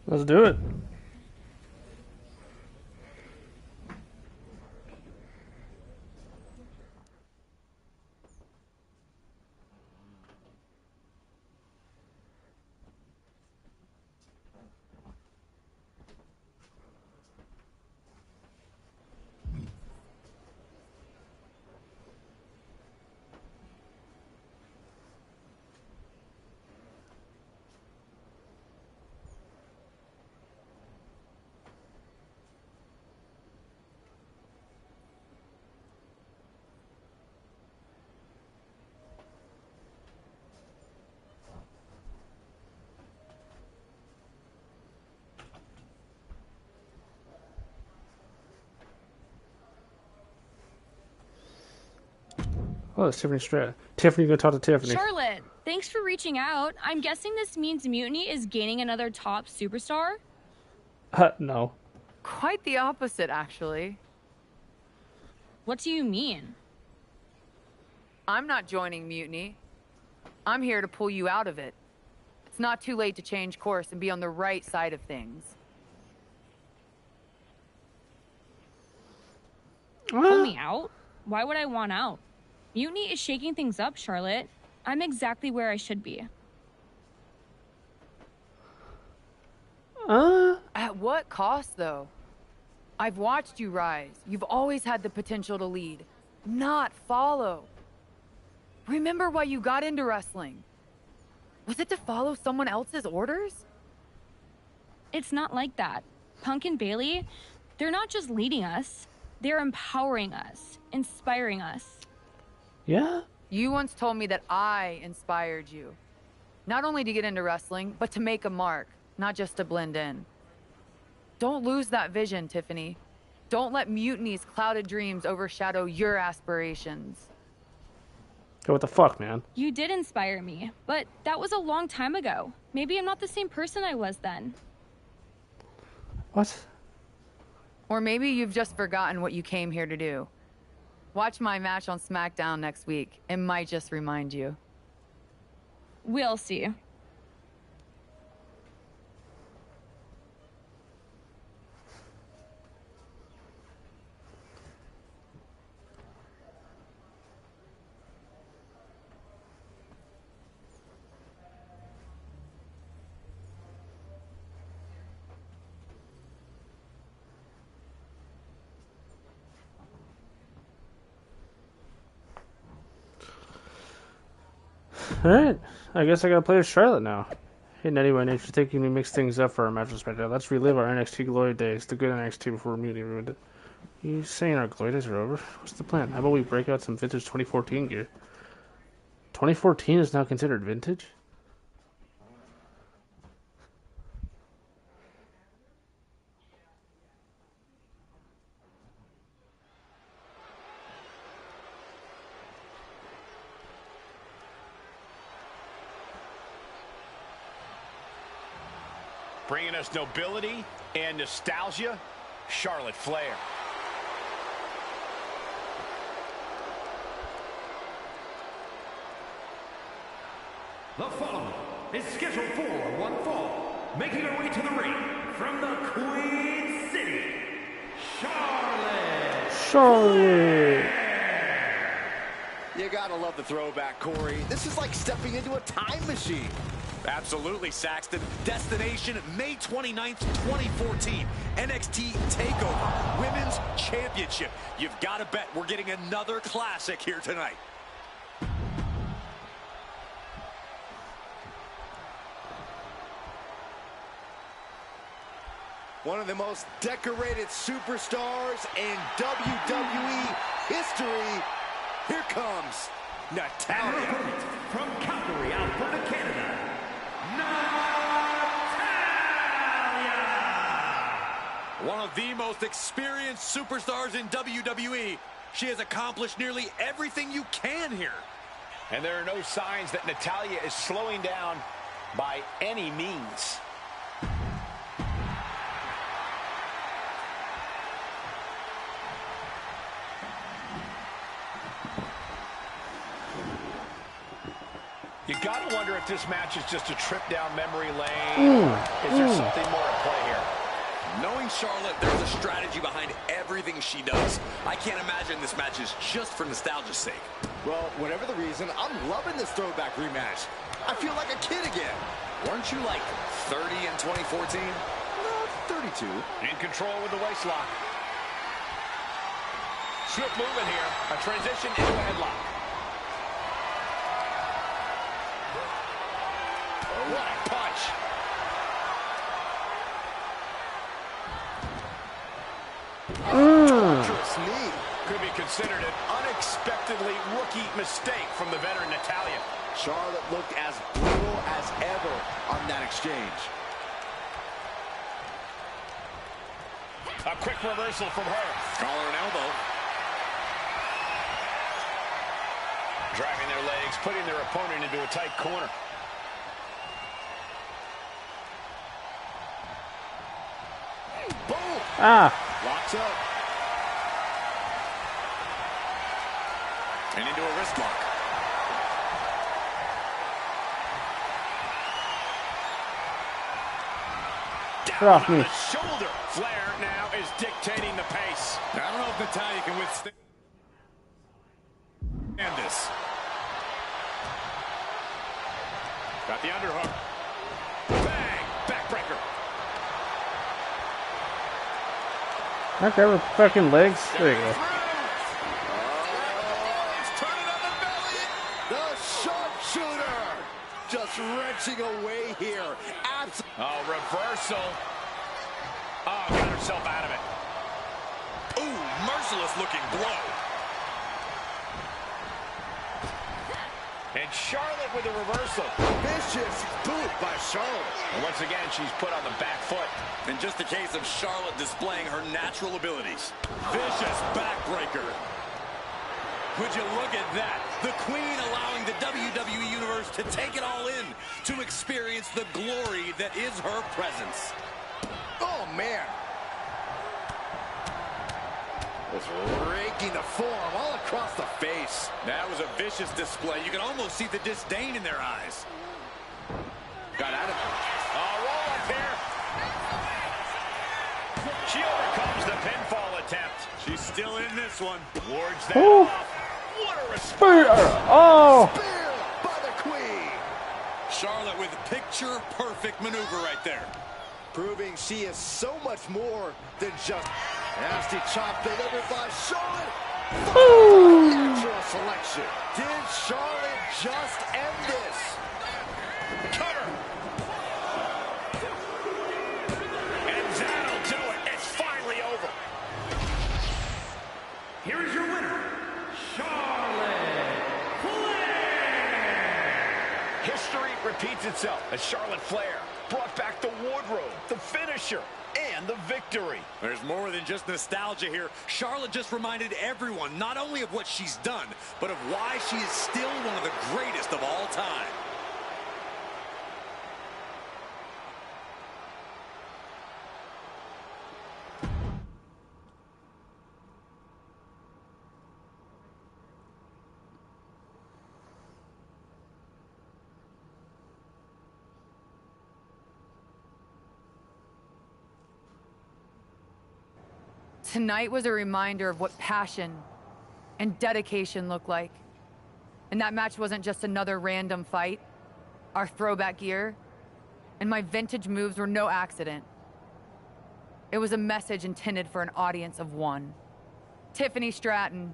Let's do it. Oh, it's Tiffany Stratton. Tiffany, gonna talk to Tiffany. Charlotte, thanks for reaching out. I'm guessing this means Mutiny is gaining another top superstar? No. Quite the opposite, actually. What do you mean? I'm not joining Mutiny. I'm here to pull you out of it. It's not too late to change course and be on the right side of things. Pull me out? Why would I want out? Mutiny is shaking things up, Charlotte. I'm exactly where I should be. At what cost, though? I've watched you rise. You've always had the potential to lead, not follow. Remember why you got into wrestling? Was it to follow someone else's orders? It's not like that. Punk and Bailey, they're not just leading us. They're empowering us, inspiring us. Yeah? You once told me that I inspired you. Not only to get into wrestling, but to make a mark, not just to blend in. Don't lose that vision, Tiffany. Don't let Mutiny's clouded dreams overshadow your aspirations. Hey, what the fuck, man? You did inspire me, but that was a long time ago. Maybe I'm not the same person I was then. What? Or maybe you've just forgotten what you came here to do. Watch my match on SmackDown next week. It might just remind you. We'll see. Alright, I guess I gotta play with Charlotte now. Hey, anyway, nature thinking we mix things up for our match with SmackDown. Let's relive our NXT glory days, the good NXT before Mutiny ruined it. You saying our glory days are over? What's the plan? How about we break out some vintage 2014 gear? 2014 is now considered vintage? Bringing us nobility and nostalgia, Charlotte Flair. The following is scheduled for one fall. Making her way to the ring from the Queen City, Charlotte. Charlotte! You gotta love the throwback, Corey. This is like stepping into a time machine. Absolutely, Saxton. Destination May 29th, 2014. NXT TakeOver Women's Championship. You've got to bet we're getting another classic here tonight. One of the most decorated superstars in WWE history. Here comes Natalya. From Calgary, Alberta, Canada, One of the most experienced superstars in WWE. She has accomplished nearly everything you can here. And there are no signs that Natalya is slowing down by any means. You gotta wonder if this match is just a trip down memory lane. Is there something more at play here? Knowing Charlotte, there's a strategy behind everything she does. I can't imagine this match is just for nostalgia's sake. Well, whatever the reason, I'm loving this throwback rematch. I feel like a kid again. Weren't you like 30 in 2014? 32. In control with the waist lock. Swift movement here. A transition into a headlock. What a punch. Treacherous knee. Could be considered an unexpectedly rookie mistake from the veteran Natalya. Charlotte looked as brutal as ever on that exchange. A quick reversal from her. Collar and elbow. Driving their legs, putting their opponent into a tight corner. Boom! Locks up. And into a wrist lock. Get off me. The shoulder. Flair now is dictating the pace. I don't know if Natalya can withstand this. Got the underhook. Bang! Backbreaker. Not ever fucking legs. There you go. He's turning on the belly. The sharpshooter. Just wrenching away here. Oh, reversal. Oh, got herself out of it. Ooh, merciless looking blow. And Charlotte with a reversal. Vicious boot by Charlotte. And once again, she's put on the back foot. In just a case of Charlotte displaying her natural abilities. Vicious backbreaker. Would you look at that? The Queen allowing the WWE Universe to take it all in, to experience the glory that is her presence. Oh, man. Just raking the form all across the face. That was a vicious display. You can almost see the disdain in their eyes. Got out of it. Oh, roll up here. She overcomes the pinfall attempt. She's still in this one. Wards that Ooh. off. What a response. Spear. Oh. Spear by the Queen. Charlotte with picture-perfect maneuver right there. Proving she is so much more than just nasty chop delivered by Charlotte. Natural selection. Did Charlotte just end this? Cover. And that'll do it. It's finally over. Here is your winner, Charlotte Flair! History repeats itself as Charlotte Flair brought back the wardrobe, the finisher, and the victory. There's more than just nostalgia here. Charlotte just reminded everyone not only of what she's done, but of why she is still one of the greatest of all time. Tonight was a reminder of what passion and dedication look like. And that match wasn't just another random fight. Our throwback gear and my vintage moves were no accident. It was a message intended for an audience of one. Tiffany Stratton,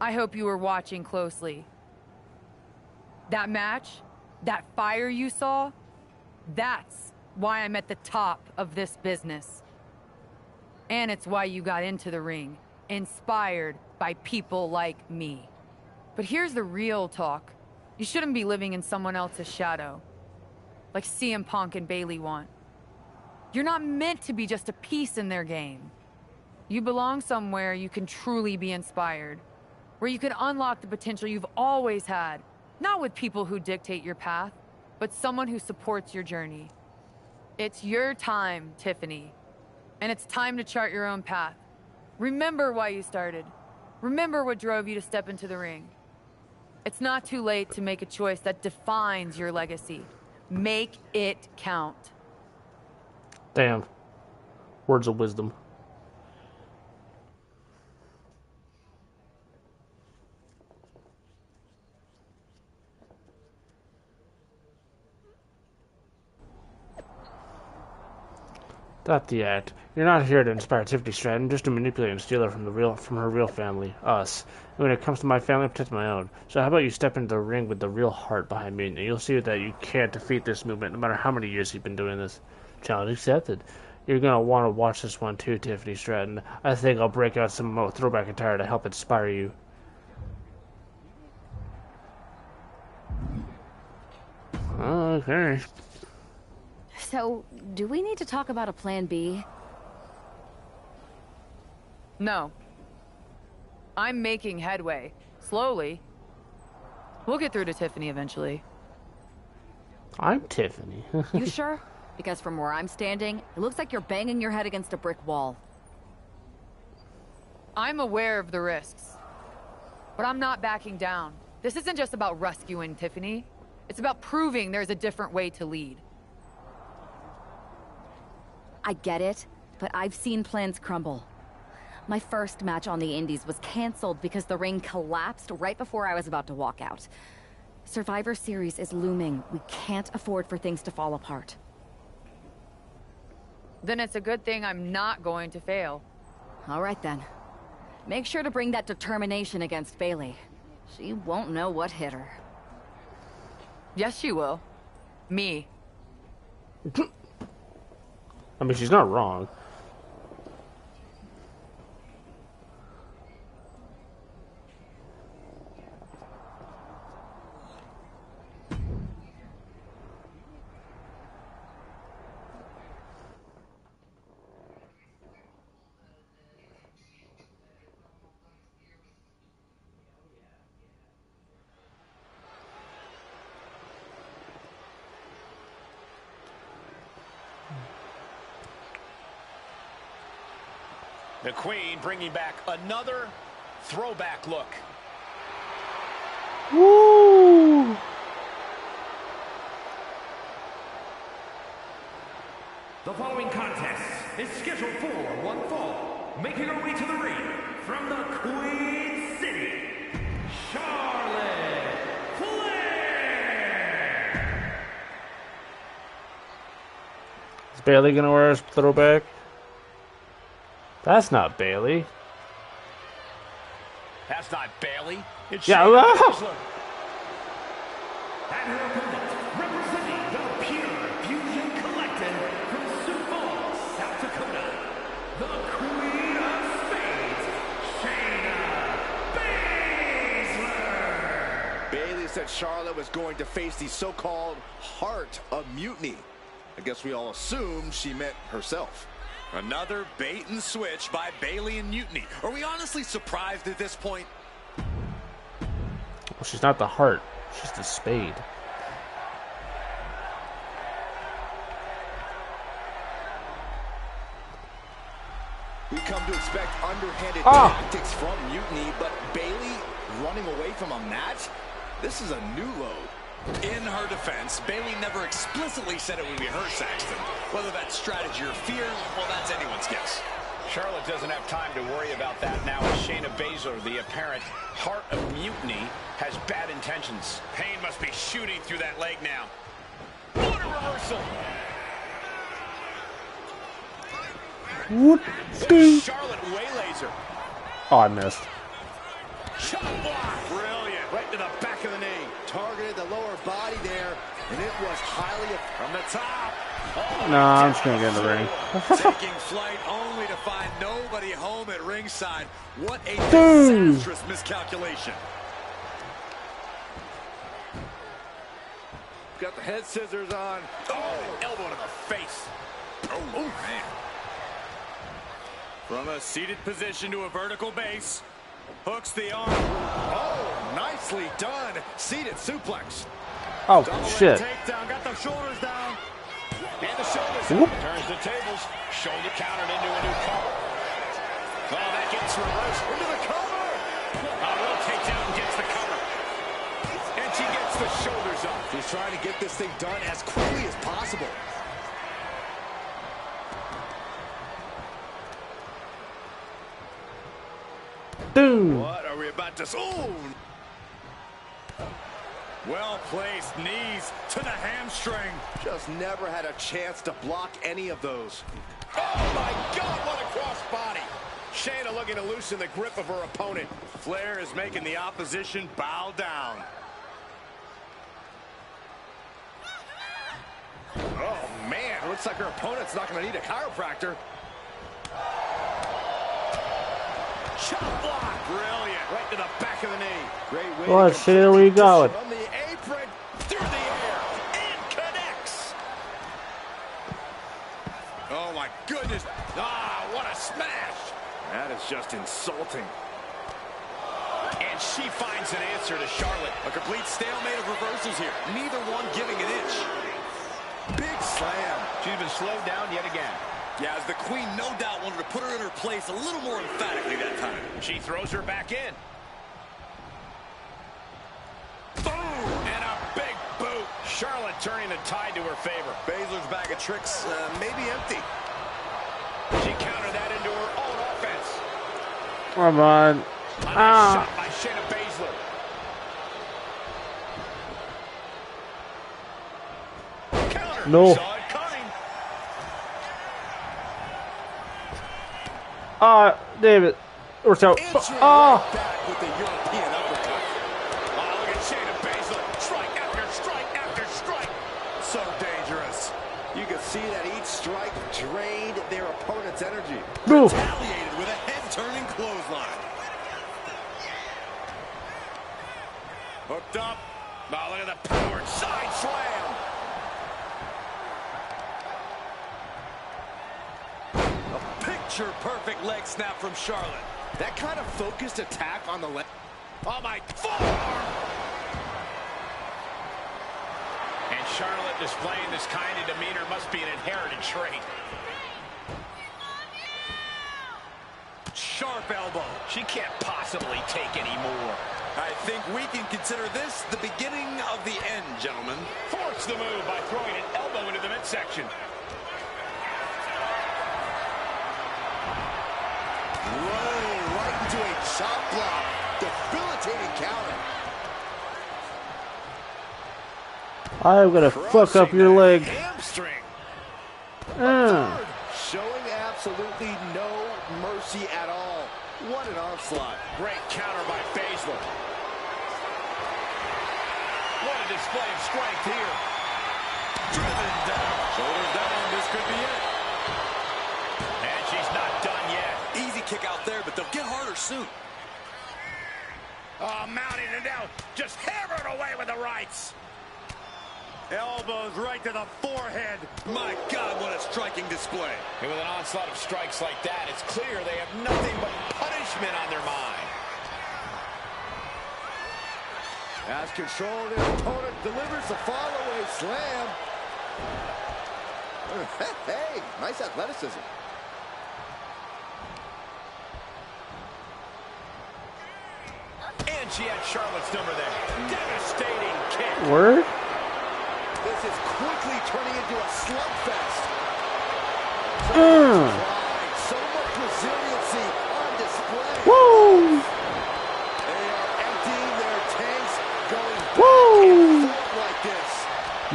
I hope you were watching closely. That match, that fire you saw, that's why I'm at the top of this business. And it's why you got into the ring, inspired by people like me. But here's the real talk. You shouldn't be living in someone else's shadow, like CM Punk and Bayley want. You're not meant to be just a piece in their game. You belong somewhere you can truly be inspired, where you can unlock the potential you've always had, not with people who dictate your path, but someone who supports your journey. It's your time, Tiffany. And it's time to chart your own path. Remember why you started. Remember what drove you to step into the ring. It's not too late to make a choice that defines your legacy. Make it count. Damn. Words of wisdom. That's the act. You're not here to inspire Tiffany Stratton, just to manipulate and steal her from her real family, us. And when it comes to my family, I protect my own. So how about you step into the ring with the real heart behind me, and you'll see that you can't defeat this movement, no matter how many years you've been doing this. Challenge accepted. You're gonna want to watch this one too, Tiffany Stratton. I think I'll break out some more throwback attire to help inspire you. Okay. So, do we need to talk about a plan B? No. I'm making headway. Slowly. We'll get through to Tiffany eventually. I'm Tiffany. You sure? Because from where I'm standing, it looks like you're banging your head against a brick wall. I'm aware of the risks, but I'm not backing down. This isn't just about rescuing Tiffany. It's about proving there's a different way to lead. I get it, but I've seen plans crumble. My first match on the Indies was canceled because the ring collapsed right before I was about to walk out. Survivor Series is looming. We can't afford for things to fall apart. Then it's a good thing I'm not going to fail. All right then. Make sure to bring that determination against Bailey. She won't know what hit her. Yes, she will. Me. I mean, she's not wrong. The Queen bringing back another throwback look. Woo! The following contest is scheduled for one fall. Making her way to the ring from the Queen City, Charlotte Flair. Is Bailey gonna wear a throwback? That's not Bailey. That's not Bailey. It's Yeah, Shayna wow. Baszler. And her opponent, representing the Pure Fusion Collective from Sioux Falls, South Dakota, the Queen of Spades, Shayna Baszler. Bailey said Charlotte was going to face the so-called Heart of Mutiny. I guess we all assumed she meant herself. Another bait and switch by Bailey and Mutiny. Are we honestly surprised at this point? Well, she's not the heart. She's the spade. We come to expect underhanded tactics from Mutiny, but Bailey running away from a match? This is a new low. In her defense, Bailey never explicitly said it would be her, Saxton. Whether that's strategy or fear, well, that's anyone's guess. Charlotte doesn't have time to worry about that now as Shayna Baszler, the apparent Heart of Mutiny, has bad intentions. Pain must be shooting through that leg now. What a reversal! Whoop. Charlotte waylays her. Oh, I missed. Chop block. Brilliant. Right to the back of the knee. Targeted the lower body there, and it was highly from the top. No, I'm just gonna get in the ring. Taking flight only to find nobody home at ringside. What a disastrous miscalculation. Got the head scissors on. Oh, elbow to the face. Oh, man. From a seated position to a vertical base. Hooks the arm. Oh, nicely done. Seated suplex. Oh, shit. Takedown. Got the shoulders down. And the shoulders. Whoop. Turns the tables. Shoulder countered into a new cover. Oh, that gets reversed. Into the cover. Will takes out and gets the cover. And she gets the shoulders up. She's trying to get this thing done as quickly as possible. Dude. What are we about to... Oh! Well-placed knees to the hamstring. Just never had a chance to block any of those. Oh, my God, what a crossbody. Shayna looking to loosen the grip of her opponent. Flair is making the opposition bow down. Oh, man. Looks like her opponent's not going to need a chiropractor. Chop block. Brilliant. Right to the back of the knee. Great way. What shit are we going? From the apron. Through the air. And connects. Oh, my goodness. Ah, what a smash. That is just insulting. And And she finds an answer to Charlotte. A complete stalemate of reversals here. Neither one giving an inch. Big slam. She's been slowed down yet again. Yeah, as the queen no doubt wanted to put her in her place a little more emphatically that time. She throws her back in. Boom! And a big boot. Charlotte turning the tide to her favor. Baszler's bag of tricks may be empty. She countered that into her own offense. Come on. A nice shot by Shayna Baszler. Counter. No. Saw it coming. David. Works out. Answering Oh. right back with the European uppercut. Oh, look at Shayna Baszler. Strike after strike after strike. So dangerous. You can see that each strike drained their opponent's energy. No. Retaliated with a head-turning clothesline. Hooked up. Oh, look at the powered side slam. A picture-perfect leg snap from Charlotte. That kind of focused attack on the leg. Oh, my forearm. And Charlotte displaying this kind of demeanor must be an inherited trait. Sharp elbow. She can't possibly take any more. I think we can consider this the beginning of the end, gentlemen. Force the move by throwing an elbow into the midsection. Whoa, right into a chop block. Debilitating counter. I'm gonna fuck up your leg. Hamstring. Showing absolutely no mercy at all. What an onslaught. Great counter by Baszler. What a display of strength here. Driven down. Shoulders down. This could be it. And she's not done yet. Easy kick out there, but they'll get harder soon. Oh, mounting it down. Just hammered away with the rights. Elbows right to the forehead. My God, what a striking display. And with an onslaught of strikes like that, it's clear they have nothing but punishment on their mind. As control, their opponent delivers the follow-away slam. Hey, nice athleticism. And she had Charlotte's number there. Devastating kick. Word? This is quickly turning into a slugfest. So much resiliency on display. Woo! They are emptying their tanks, going back Woo! and forth like this.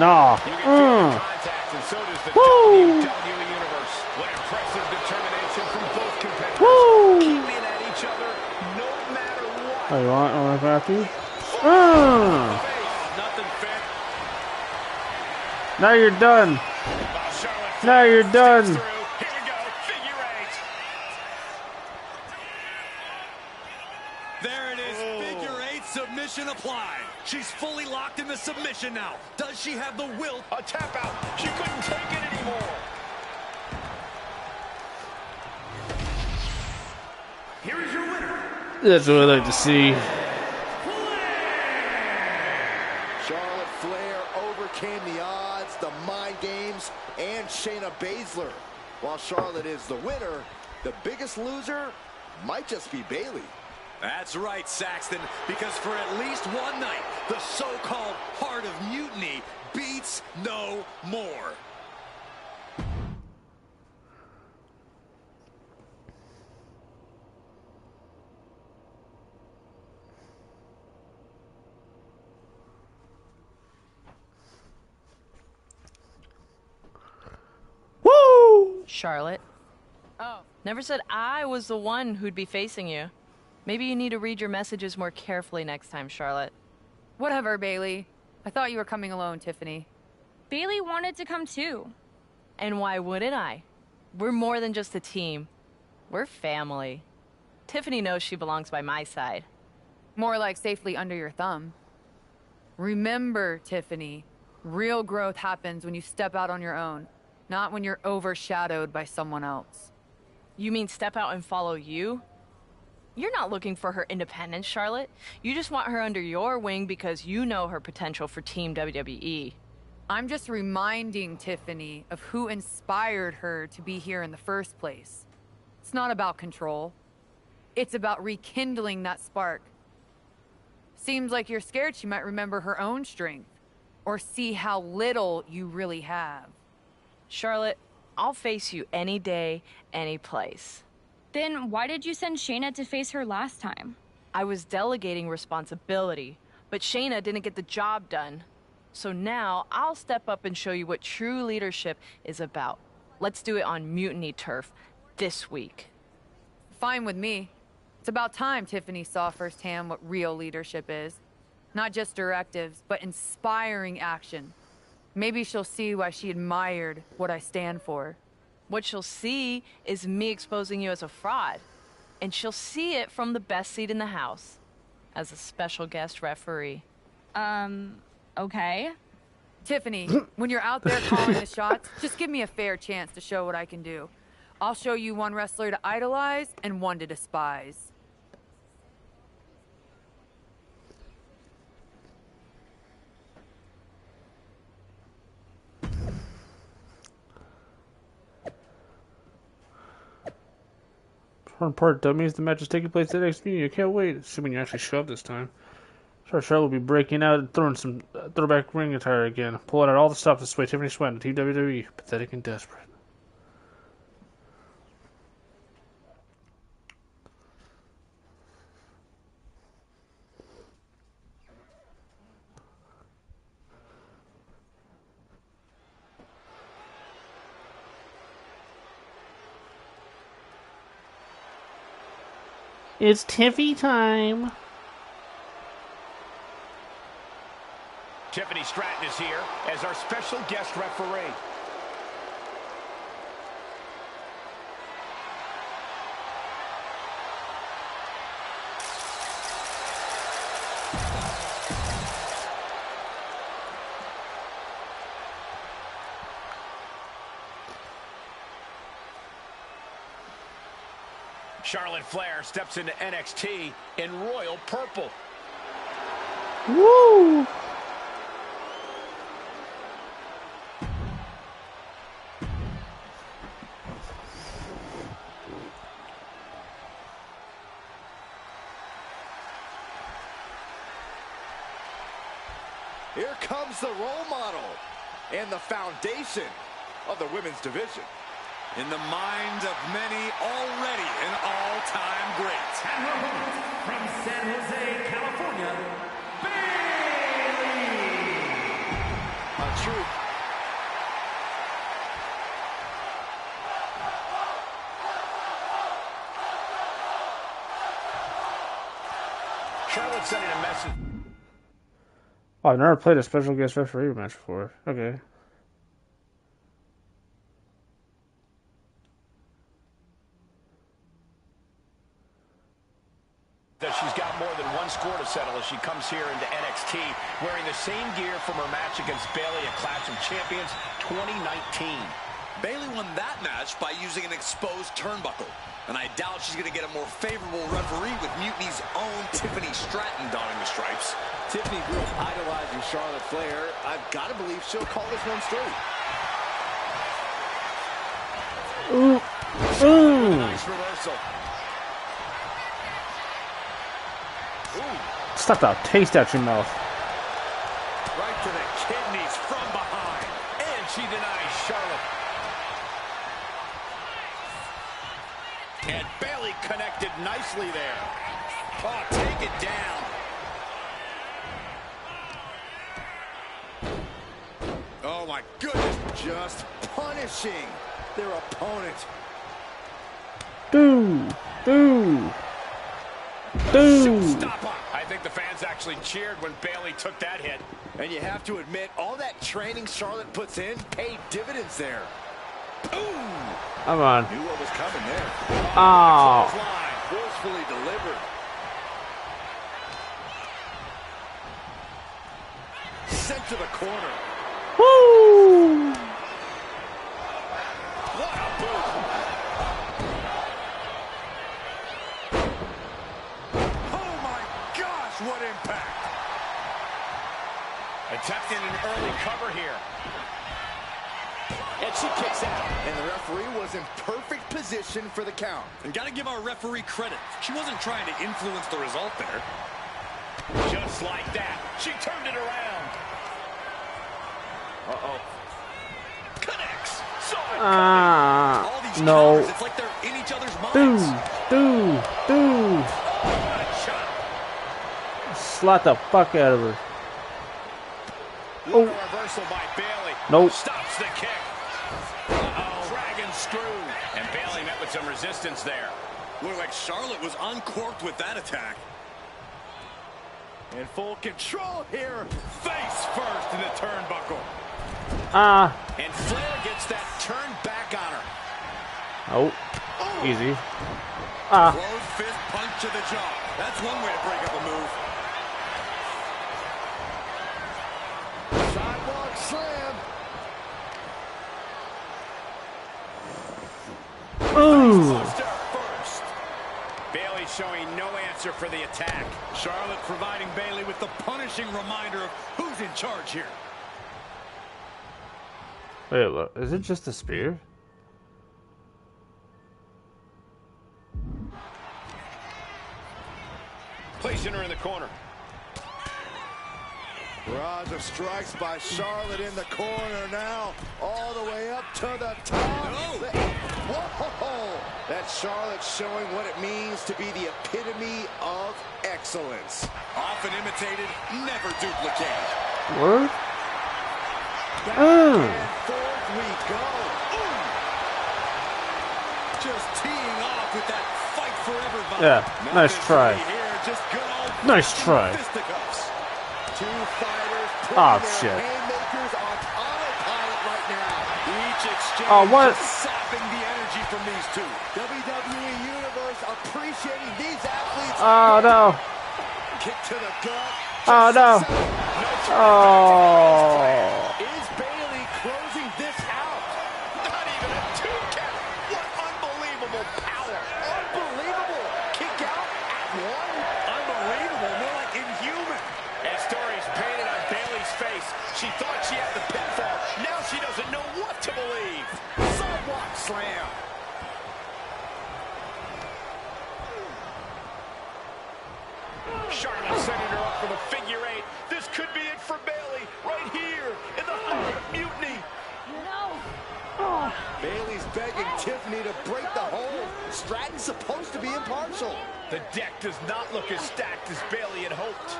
Nah. You can feel the contact, and so does the Woo! WWE Universe. What impressive determination from both competitors. Woo! Keeping at each other no matter what. Oh, you want after you? Nothing fit. Now you're done. Charlotte Now you're done. through. Here we go. Figure eight. There it is. Figure eight submission applied. She's fully locked into submission now. Does she have the will? A tap out. She couldn't take it anymore. Here is your winner. That's what I like to see. Charlotte Flair overcame the odds, the mind games, and Shayna Baszler. While Charlotte is the winner, the biggest loser might just be Bayley. That's right, Saxton, because for at least one night, the so-called Heart of Mutiny beats no more. Woo! Charlotte. Oh, never said I was the one who'd be facing you. Maybe you need to read your messages more carefully next time, Charlotte. Whatever, Bailey. I thought you were coming alone, Tiffany. Bailey wanted to come too. And why wouldn't I? We're more than just a team. We're family. Tiffany knows she belongs by my side. More like safely under your thumb. Remember, Tiffany, real growth happens when you step out on your own, not when you're overshadowed by someone else. You mean step out and follow you? You're not looking for her independence, Charlotte. You just want her under your wing because you know her potential for Team WWE. I'm just reminding Tiffany of who inspired her to be here in the first place. It's not about control. It's about rekindling that spark. Seems like you're scared she might remember her own strength, or see how little you really have. Charlotte, I'll face you any day, any place. Then why did you send Shayna to face her last time? I was delegating responsibility, but Shayna didn't get the job done. So now I'll step up and show you what true leadership is about. Let's do it on Mutiny turf this week. Fine with me. It's about time Tiffany saw firsthand what real leadership is. Not just directives, but inspiring action. Maybe she'll see why she admired what I stand for. What she'll see is me exposing you as a fraud. And she'll see it from the best seat in the house, as a special guest referee. Okay. Tiffany, when you're out there calling the shots, just give me a fair chance to show what I can do. I'll show you one wrestler to idolize and one to despise. Important part, dummies. The match is taking place at next meeting. I can't wait. Assuming you actually show up this time. Charlotte will be breaking out and throwing some throwback ring attire again. Pulling out all the stuff to sway Tiffany Swan to Team WWE. Pathetic and desperate. It's Tiffy time. Tiffany Stratton is here as our special guest referee. Charlotte Flair steps into NXT in royal purple. Woo! Here comes the role model and the foundation of the women's division. In the minds of many, already an all-time great. And her opponent from San Jose, California, Bayley. A true. Charlotte sending a message. Oh, I've never played a special guest referee match before. Okay. That she's got more than one score to settle as she comes here into NXT wearing the same gear from her match against Bayley at Clash of Champions 2019. Bayley won that match by using an exposed turnbuckle. And I doubt she's going to get a more favorable referee with Mutiny's own Tiffany Stratton donning the stripes. Tiffany grew up idolizing Charlotte Flair. I've got to believe she'll call this one straight. Nice reversal. Stuff that taste out your mouth. Right to the kidneys from behind. And she denies Charlotte. And Bayley connected nicely there. Oh, take it down. Oh, my goodness. Just punishing their opponent. Showstopper. I think the fans actually cheered when Bayley took that hit. And you have to admit, all that training Charlotte puts in paid dividends there. Ooh! Come on. Knew what was coming there. Oh. Line, forcefully delivered. Sent to the corner. Woo! What a boot. Attempting an early cover here. And she kicks out. And the referee was in perfect position for the count. And gotta give our referee credit. She wasn't trying to influence the result there. Just like that. She turned it around. Uh-oh. Connects. All these no. counters, it's like they're in each other's minds. Slap the fuck out of her. Oh. Reversal by Bayley. Nope. Stops the kick. Uh-oh. Dragon screw. And Bayley met with some resistance there. Looked like Charlotte was uncorked with that attack. In full control here. Face first in the turnbuckle. And Flair gets that turn back on her. Oh. Easy. Closed fist punch to the jaw. That's one way to break up a move. Sidewalk slam. Ooh. First. Bayley showing no answer for the attack. Charlotte providing Bayley with the punishing reminder of who's in charge here. Wait, look. Is it just a spear? Placing her in the corner. Barrage of strikes by Charlotte in the corner now. All the way up to the top. No. Whoa! That's Charlotte showing what it means to be the epitome of excellence. Often imitated, never duplicated. Word? Back and forth we go. Ooh. Just teeing off with that fight forever vibe. Yeah, nice try. Here, just good old Nice try. fisticuffs. Two fighters Oh, putting shit. their haymakers on autopilot right now. Each exchange Oh, what? just sapping the energy from these two. WWE Universe appreciating these athletes. Oh, no. Kick to the gut. Oh, no. Oh. Is Bayley closing this out? Not even a 2 count. What unbelievable power. Unbelievable. Kick out at one. Unbelievable. More like inhuman. And stories painted on Bayley's face. She thought she had the pinfall. Now she doesn't know what to believe. Sidewalk slam. Charlotte setting her up for the figure eight. This could be it for Bayley. Right here in the heart of mutiny. Bayley's begging Tiffany to break the hold. Stratton's supposed to be impartial. The deck does not look as stacked as Bayley had hoped.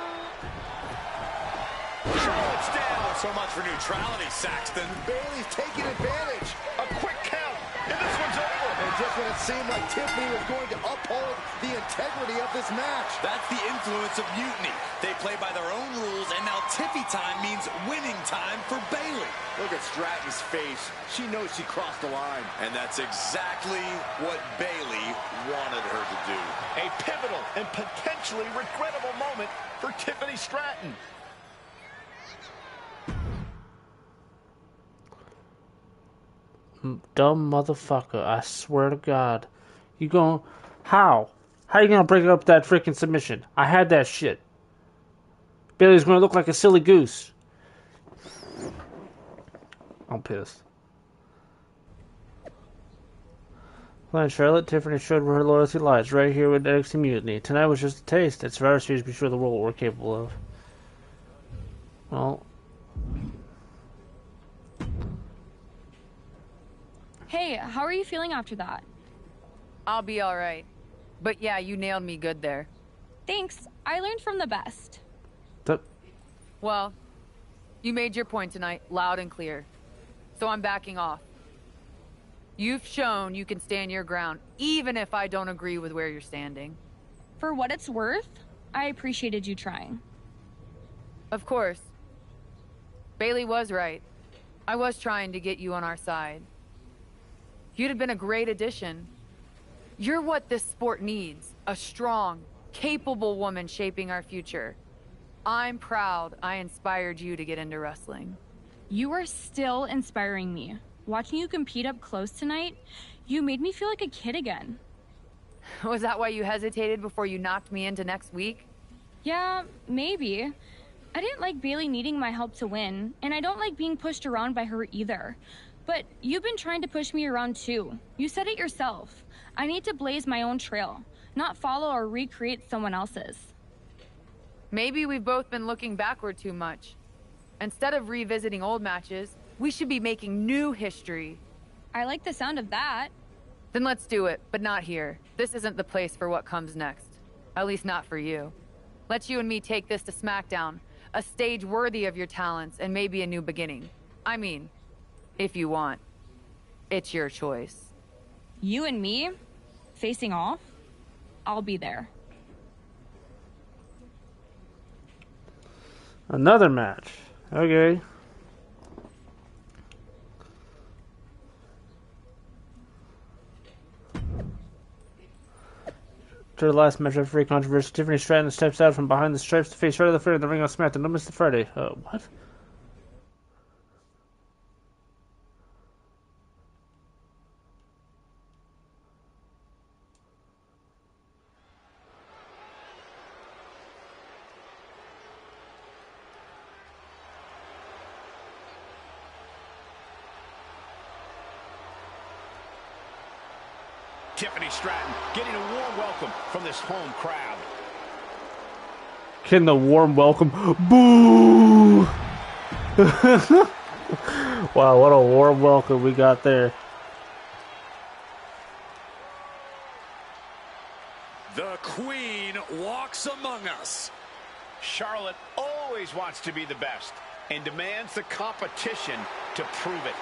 Charlotte's down. So much for neutrality, Saxton. Bayley's taking advantage. A quick count, and this one's over. And just when it seemed like Tiffany was going to uphold the integrity of this match. That's the influence of mutiny. They play by their own rules, and now Tiffy time means winning time for Bayley. Look at Stratton's face. She knows she crossed the line. And that's exactly what Bayley wanted her to do. A pivotal and potentially regrettable moment for Tiffany Stratton. Dumb motherfucker. I swear to God. You gon' How? How you gonna break up that freaking submission? I had that shit. Bayley's gonna look like a silly goose. I'm pissed. Well, Charlotte, Tiffany showed where her loyalty lies, right here with NXT Mutiny. Tonight was just a taste. At Survivor Series, be sure the world what we're capable of. Well. Hey, how are you feeling after that? I'll be all right. But yeah, you nailed me good there. Thanks. I learned from the best. Well, you made your point tonight, loud and clear. So I'm backing off. You've shown you can stand your ground, even if I don't agree with where you're standing. For what it's worth, I appreciated you trying. Of course. Bayley was right. I was trying to get you on our side. You'd have been a great addition. You're what this sport needs. A strong, capable woman shaping our future. I'm proud I inspired you to get into wrestling. You are still inspiring me. Watching you compete up close tonight, you made me feel like a kid again. Was that why you hesitated before you knocked me into next week? Yeah, maybe. I didn't like Bailey needing my help to win, and I don't like being pushed around by her either. But you've been trying to push me around too. You said it yourself. I need to blaze my own trail, not follow or recreate someone else's. Maybe we've both been looking backward too much. Instead of revisiting old matches, we should be making new history. I like the sound of that. Then let's do it, but not here. This isn't the place for what comes next. At least not for you. Let's you and me take this to SmackDown. A stage worthy of your talents and maybe a new beginning. I mean, if you want. It's your choice. You and me? Facing off? I'll be there. Another match. Okay. To the last match of free controversy, Tiffany Stratton steps out from behind the stripes to face Charlotte Flair in the ring on SmackDown. No, Mr. Friday. What? Tiffany Stratton getting a warm welcome from this home crowd. Getting the warm welcome. Boo! Wow, what a warm welcome we got there. The Queen walks among us. Charlotte always wants to be the best and demands the competition to prove it.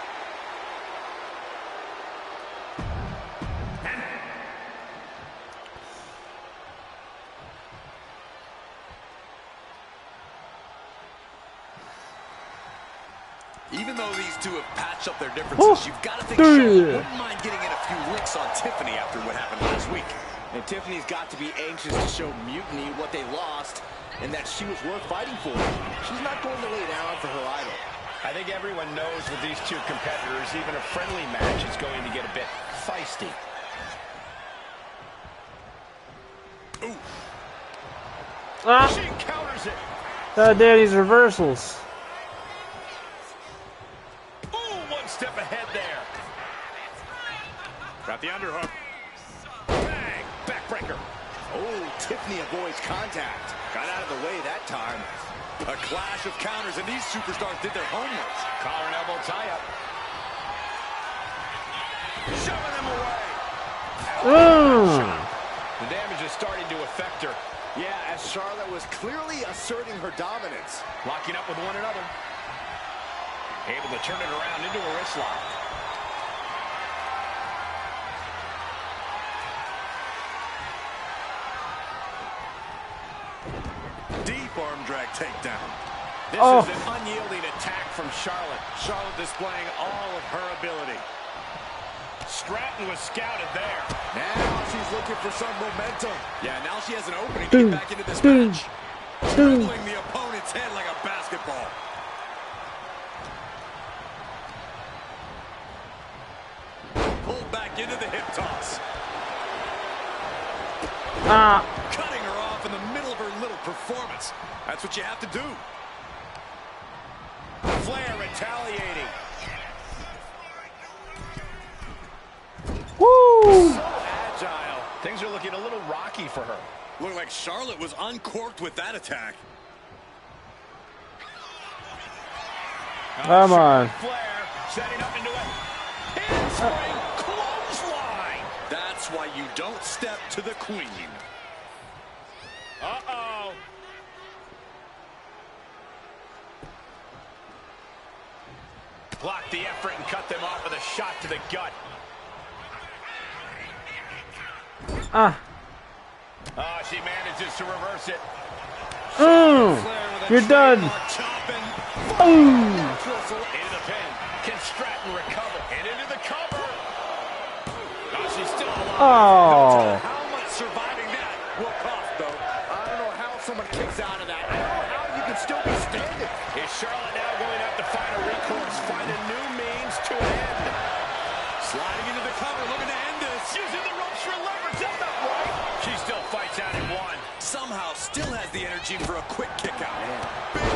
Even though these two have patched up their differences, you've got to think Charlotte wouldn't mind getting in a few licks on Tiffany after what happened last week. And Tiffany's got to be anxious to show Mutiny what they lost and that she was worth fighting for. She's not going to lay down for her idol. I think everyone knows with these two competitors, even a friendly match is going to get a bit feisty. Ooh. She counters it. Danny's reversals. Step ahead there. Got the underhook. Bang! Backbreaker. Oh, Tiffany avoids contact. Got out of the way that time. A clash of counters, and these superstars did their homework. Collar and elbow tie-up. Shoving them away. The damage is starting to affect her. Yeah, as Charlotte was clearly asserting her dominance. Locking up with one another. Able to turn it around into a wrist lock. Deep arm drag takedown. This is an unyielding attack from Charlotte. Charlotte displaying all of her ability. Stratton was scouted there. Now she's looking for some momentum. Yeah, now she has an opening to get back into this match. Dribbling the opponent's head like a basketball. Back into the hip toss. Cutting her off in the middle of her little performance. That's what you have to do. Flair retaliating. Woo! So agile. Things are looking a little rocky for her. Looked like Charlotte was uncorked with that attack. Come on. Flair setting up into a handspring. That's why you don't step to the Queen. Uh-oh. Block the effort and cut them off with a shot to the gut. She manages to reverse it. You're done. Into the pin. Can Stratton recover? And into the cover. She's still alive. How much surviving that will cost, though. I don't know how someone kicks out of that. I don't know how you can still be standing. Is Charlotte now going to have to find a recourse, find a new means to an end? Sliding into the cover, looking to end this. Using the ropes for leverage. That's not right. She still fights out in one. Somehow still has the energy for a quick kick out. Big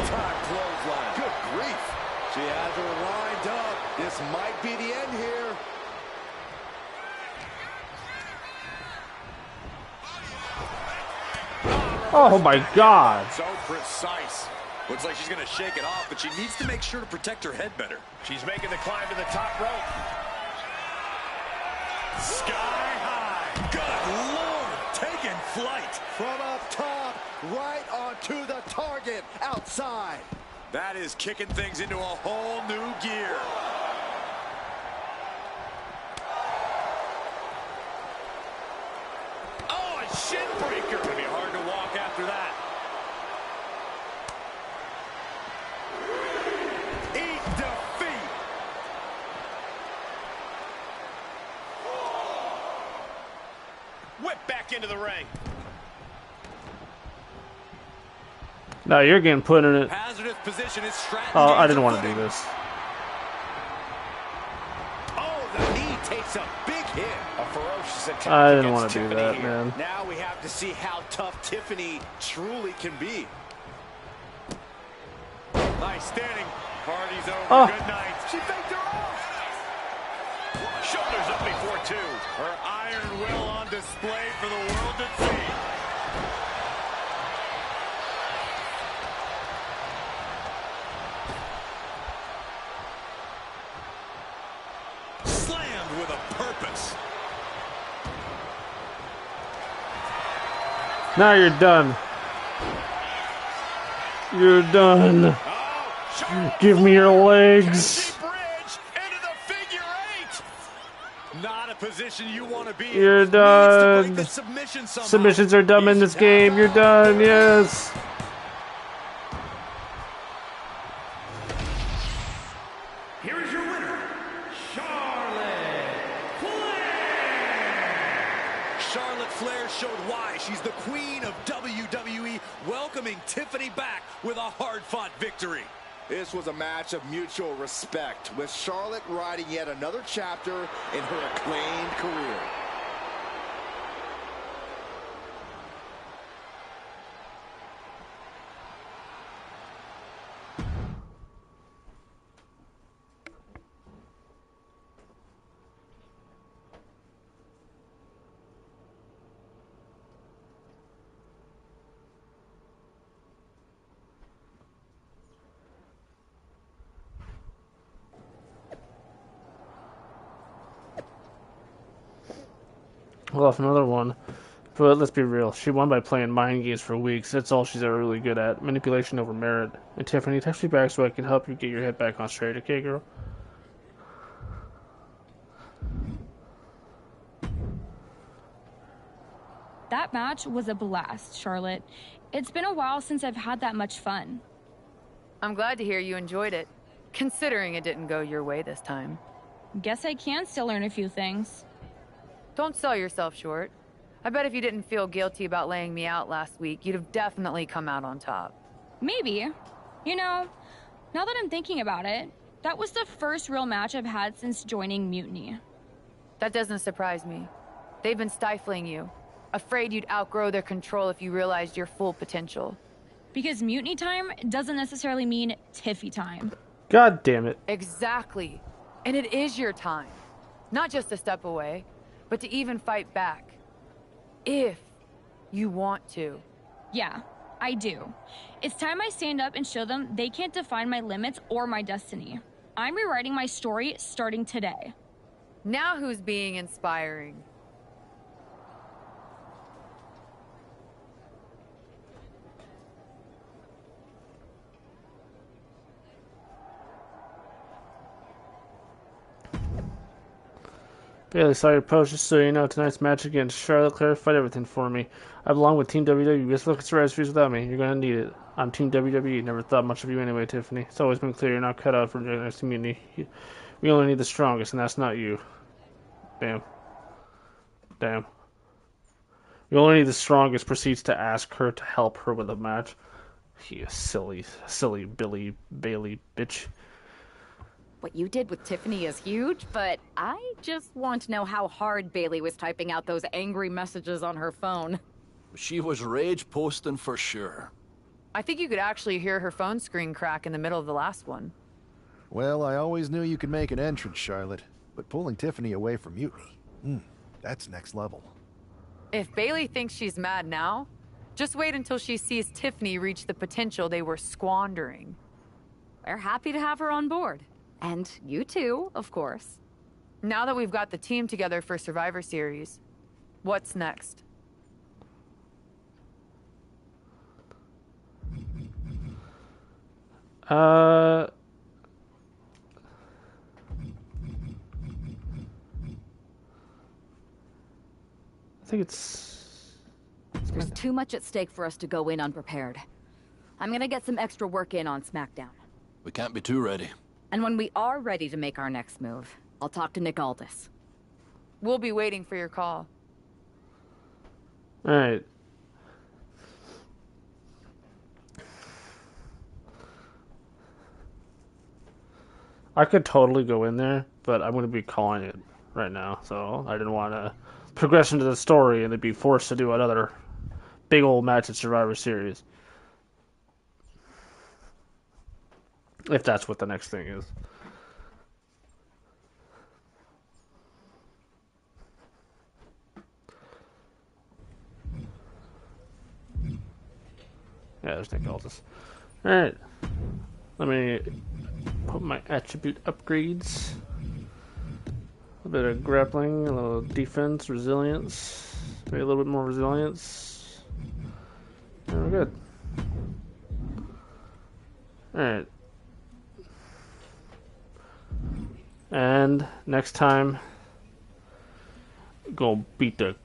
Oh my God. So precise. Looks like she's going to shake it off, but she needs to make sure to protect her head better. She's making the climb to the top rope. Sky high. Good Lord, taking flight. From up top, right onto the target, outside. That is kicking things into a whole new gear. Oh, a shin breaker. Gonna be hard to walk after that. Eat defeat. Whip back into the ring. No, you're getting put in it. Hazardous position is Stratton. Oh, I didn't want to do this. Oh, the knee takes a big hit. A ferocious attack. I didn't want against to do Tiffany that, here. man. Now we have to see how tough Tiffany truly can be. Nice standing. Party's over. Oh. Good night. She faked her off. Shoulders up before two. Her iron will on display for the world to see. Slammed with a purpose. Now you're done. You're done. Give me your legs. Into the figure eight. Not a position you want to be in. You're Needs to break done. the submission somehow. Submissions are dumb in this game. You're done. Yes. Here is your winner, Charlotte Flair. Charlotte Flair showed why she's the queen of WWE, welcoming Tiffany back with a hard-fought victory. This was a match of mutual respect, with Charlotte riding yet another chapter in her acclaimed career. Well, off another one. But let's be real. She won by playing mind games for weeks. That's all she's ever really good at. Manipulation over merit. And Tiffany, text me back so I can help you get your head back on straight. Okay, girl? That match was a blast, Charlotte. It's been a while since I've had that much fun. I'm glad to hear you enjoyed it, considering it didn't go your way this time. Guess I can still learn a few things. Don't sell yourself short. I bet if you didn't feel guilty about laying me out last week, you'd have definitely come out on top. Maybe. You know, now that I'm thinking about it, that was the first real match I've had since joining Mutiny. That doesn't surprise me. They've been stifling you, afraid you'd outgrow their control if you realized your full potential. Because Mutiny time doesn't necessarily mean Tiffy time. God damn it. Exactly. And it is your time. Not just a step away, but to even fight back. If you want to. Yeah, I do. It's time I stand up and show them they can't define my limits or my destiny. I'm rewriting my story starting today. Now who's being inspiring? Bailey, saw your post. Just so you know, tonight's match against Charlotte clarified everything for me. I belong with Team WWE. Just look at the rest without me. You're gonna need it. I'm Team WWE. Never thought much of you anyway, Tiffany. It's always been clear you're not cut out for next community. We only need the strongest, and that's not you. Damn. Damn. We only need the strongest. Proceeds to ask her to help her with a match. You silly Bailey bitch. What you did with Tiffany is huge, but I just want to know how hard Bailey was typing out those angry messages on her phone. She was rage posting for sure. I think you could actually hear her phone screen crack in the middle of the last one. Well, I always knew you could make an entrance, Charlotte, but pulling Tiffany away from Mutiny, that's next level. If Bailey thinks she's mad now, Just wait until she sees Tiffany reach the potential they were squandering. We're happy to have her on board. And you too, of course. Now that we've got the team together for Survivor Series, what's next? I think There's too much at stake for us to go in unprepared. I'm gonna get some extra work in on SmackDown. We can't be too ready. And when we are ready to make our next move, I'll talk to Nick Aldis. We'll be waiting for your call. Alright. I could totally go in there, but I'm going to be calling it right now, so I didn't want to progress into the story and then be forced to do another big old match at Survivor Series. If that's what the next thing is. Yeah, there's Nick Aldis. Alright. Let me put my attribute upgrades. A bit of grappling, a little defense, resilience. Maybe a little bit more resilience. And we're good. Alright. And next time, go beat the